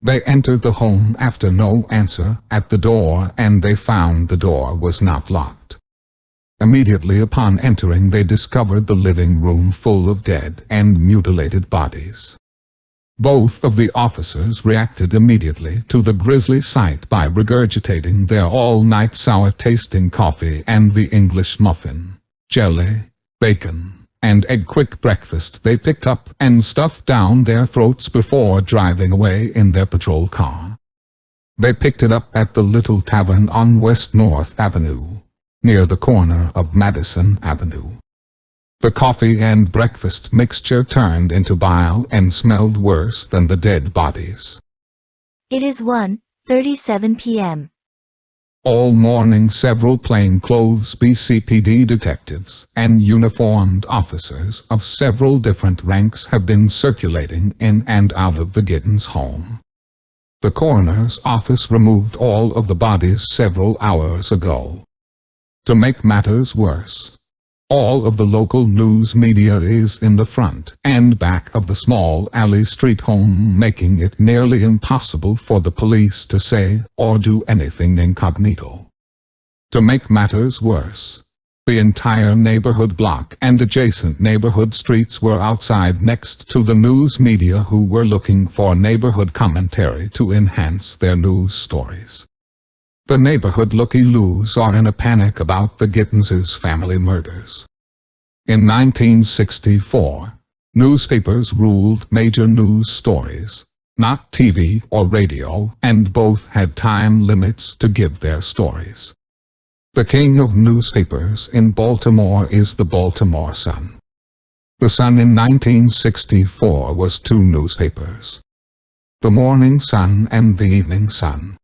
They entered the home after no answer at the door, and they found the door was not locked. Immediately upon entering, they discovered the living room full of dead and mutilated bodies. Both of the officers reacted immediately to the grisly sight by regurgitating their all-night sour-tasting coffee and the English muffin, jelly, bacon, and egg quick breakfast they picked up and stuffed down their throats before driving away in their patrol car. They picked it up at the little tavern on West North Avenue, near the corner of Madison Avenue. The coffee and breakfast mixture turned into bile and smelled worse than the dead bodies. It is 1:37 p.m. All morning several plainclothes BCPD detectives and uniformed officers of several different ranks have been circulating in and out of the Giddens' home. The coroner's office removed all of the bodies several hours ago. To make matters worse, all of the local news media is in the front and back of the small alley street home, making it nearly impossible for the police to say or do anything incognito. To make matters worse, the entire neighborhood block and adjacent neighborhood streets were outside next to the news media, who were looking for neighborhood commentary to enhance their news stories. The neighborhood looky-loos are in a panic about the Giddens' family murders. In 1964, newspapers ruled major news stories, not TV or radio, and both had time limits to give their stories. The king of newspapers in Baltimore is the Baltimore Sun. The Sun in 1964 was 2 newspapers: the Morning Sun and the Evening Sun.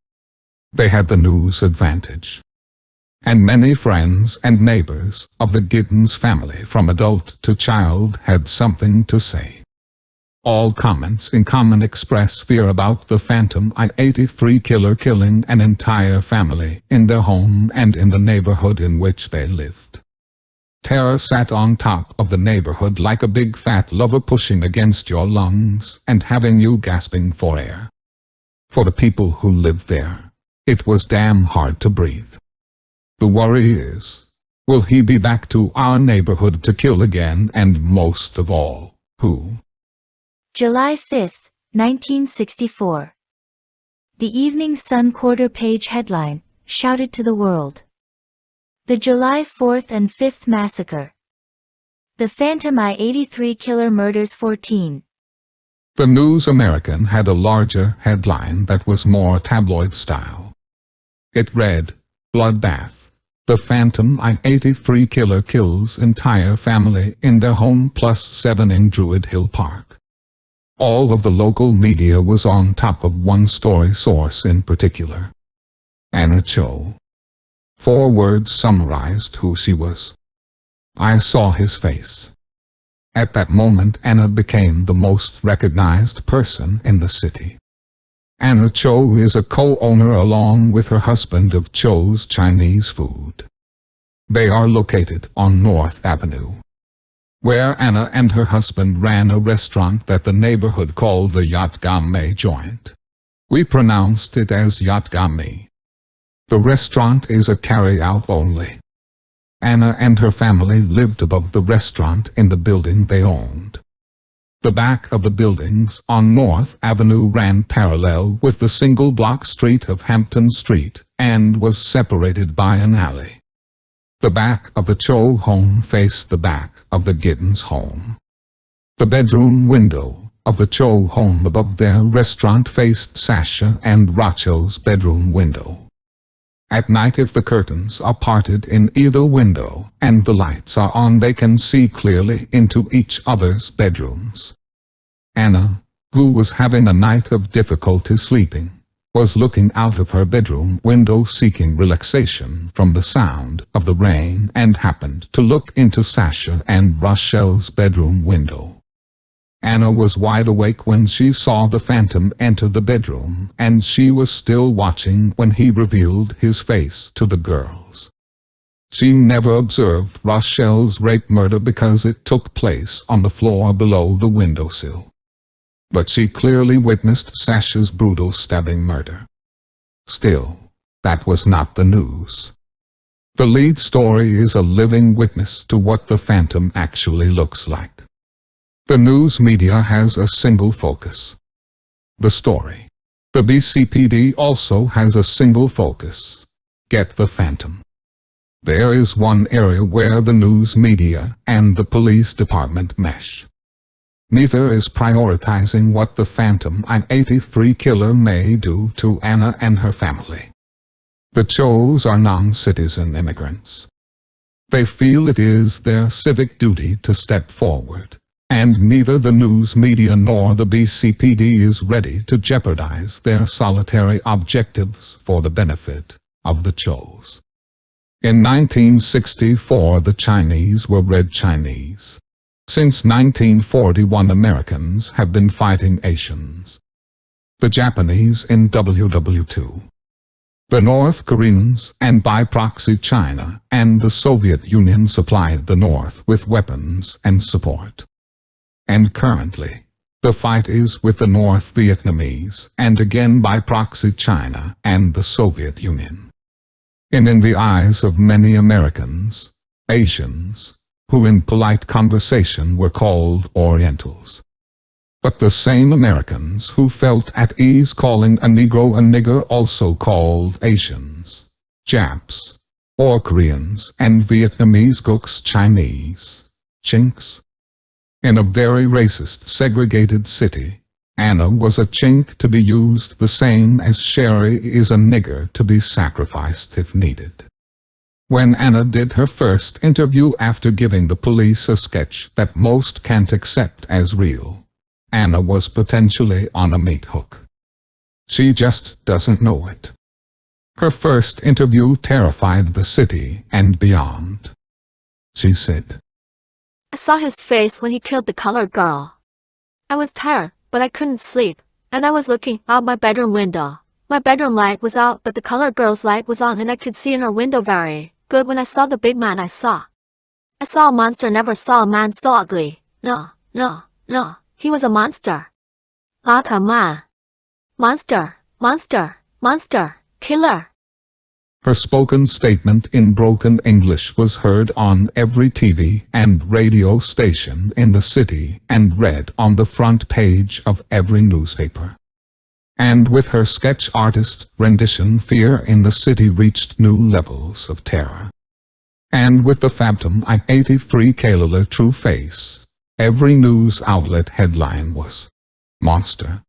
They had the news advantage. And many friends and neighbors of the Giddens family, from adult to child, had something to say. All comments in common express fear about the phantom I-83 killer killing an entire family in their home and in the neighborhood in which they lived. Terror sat on top of the neighborhood like a big fat lover, pushing against your lungs and having you gasping for air. For the people who lived there, it was damn hard to breathe. The worry is, will he be back to our neighborhood to kill again, and most of all, who? July 5, 1964. The Evening Sun quarter-page headline shouted to the world: The July 4th and 5th Massacre. The Phantom I-83 Killer Murders 14. The News American had a larger headline that was more tabloid style. It read, Bloodbath. The Phantom I-83 Killer Kills Entire Family in Their Home +7 in Druid Hill Park. All of the local media was on top of one story source in particular: Anna Cho. 4 words summarized who she was. I saw his face. At that moment, Anna became the most recognized person in the city. Anna Cho is a co-owner along with her husband of Cho's Chinese food. They are located on North Avenue, where Anna and her husband ran a restaurant that the neighborhood called the Yacht Game Joint. We pronounced it as Yacht Game. The restaurant is a carry-out only. Anna and her family lived above the restaurant in the building they owned. The back of the buildings on North Avenue ran parallel with the single-block street of Hampton Street and was separated by an alley. The back of the Cho home faced the back of the Giddens home. The bedroom window of the Cho home above their restaurant faced Sasha and Rachel's bedroom window. At night, if the curtains are parted in either window and the lights are on, they can see clearly into each other's bedrooms. Anna, who was having a night of difficulty sleeping, was looking out of her bedroom window seeking relaxation from the sound of the rain and happened to look into Sasha and Rochelle's bedroom window. Anna was wide awake when she saw the phantom enter the bedroom, and she was still watching when he revealed his face to the girls. She never observed Rochelle's rape murder because it took place on the floor below the windowsill. But she clearly witnessed Sasha's brutal stabbing murder. Still, that was not the news. The lead story is a living witness to what the phantom actually looks like. The news media has a single focus: the story. The BCPD also has a single focus: get the phantom. There is one area where the news media and the police department mesh. Neither is prioritizing what the phantom I-83 killer may do to Anna and her family. The Chos are non-citizen immigrants. They feel it is their civic duty to step forward, and neither the news media nor the BCPD is ready to jeopardize their solitary objectives for the benefit of the Chos. In 1964, the Chinese were Red Chinese. Since 1941, Americans have been fighting Asians. The Japanese in WW2. The North Koreans, and by proxy China, and the Soviet Union supplied the North with weapons and support. And currently, the fight is with the North Vietnamese, and again by proxy China and the Soviet Union. And in the eyes of many Americans, Asians, who in polite conversation were called Orientals. But the same Americans who felt at ease calling a Negro a nigger also called Asians, Japs, or Koreans and Vietnamese cooks Chinese, Chinks. In a very racist, segregated city, Anna was a chink to be used the same as Sherry is a nigger to be sacrificed if needed. When Anna did her first interview after giving the police a sketch that most can't accept as real, Anna was potentially on a meat hook. She just doesn't know it. Her first interview terrified the city and beyond. She said, "I saw his face when he killed the colored girl. I was tired, but I couldn't sleep, and I was looking out my bedroom window. My bedroom light was out, but the colored girl's light was on, and I could see in her window very good when I saw the big man I saw. I saw a monster, never saw a man so ugly. No, he was a monster. Not a man. Monster, killer." Her spoken statement in broken English was heard on every TV and radio station in the city and read on the front page of every newspaper. And with her sketch artist rendition, fear in the city reached new levels of terror. And with the phantom I-83 killer true face, every news outlet headline was, "Monster,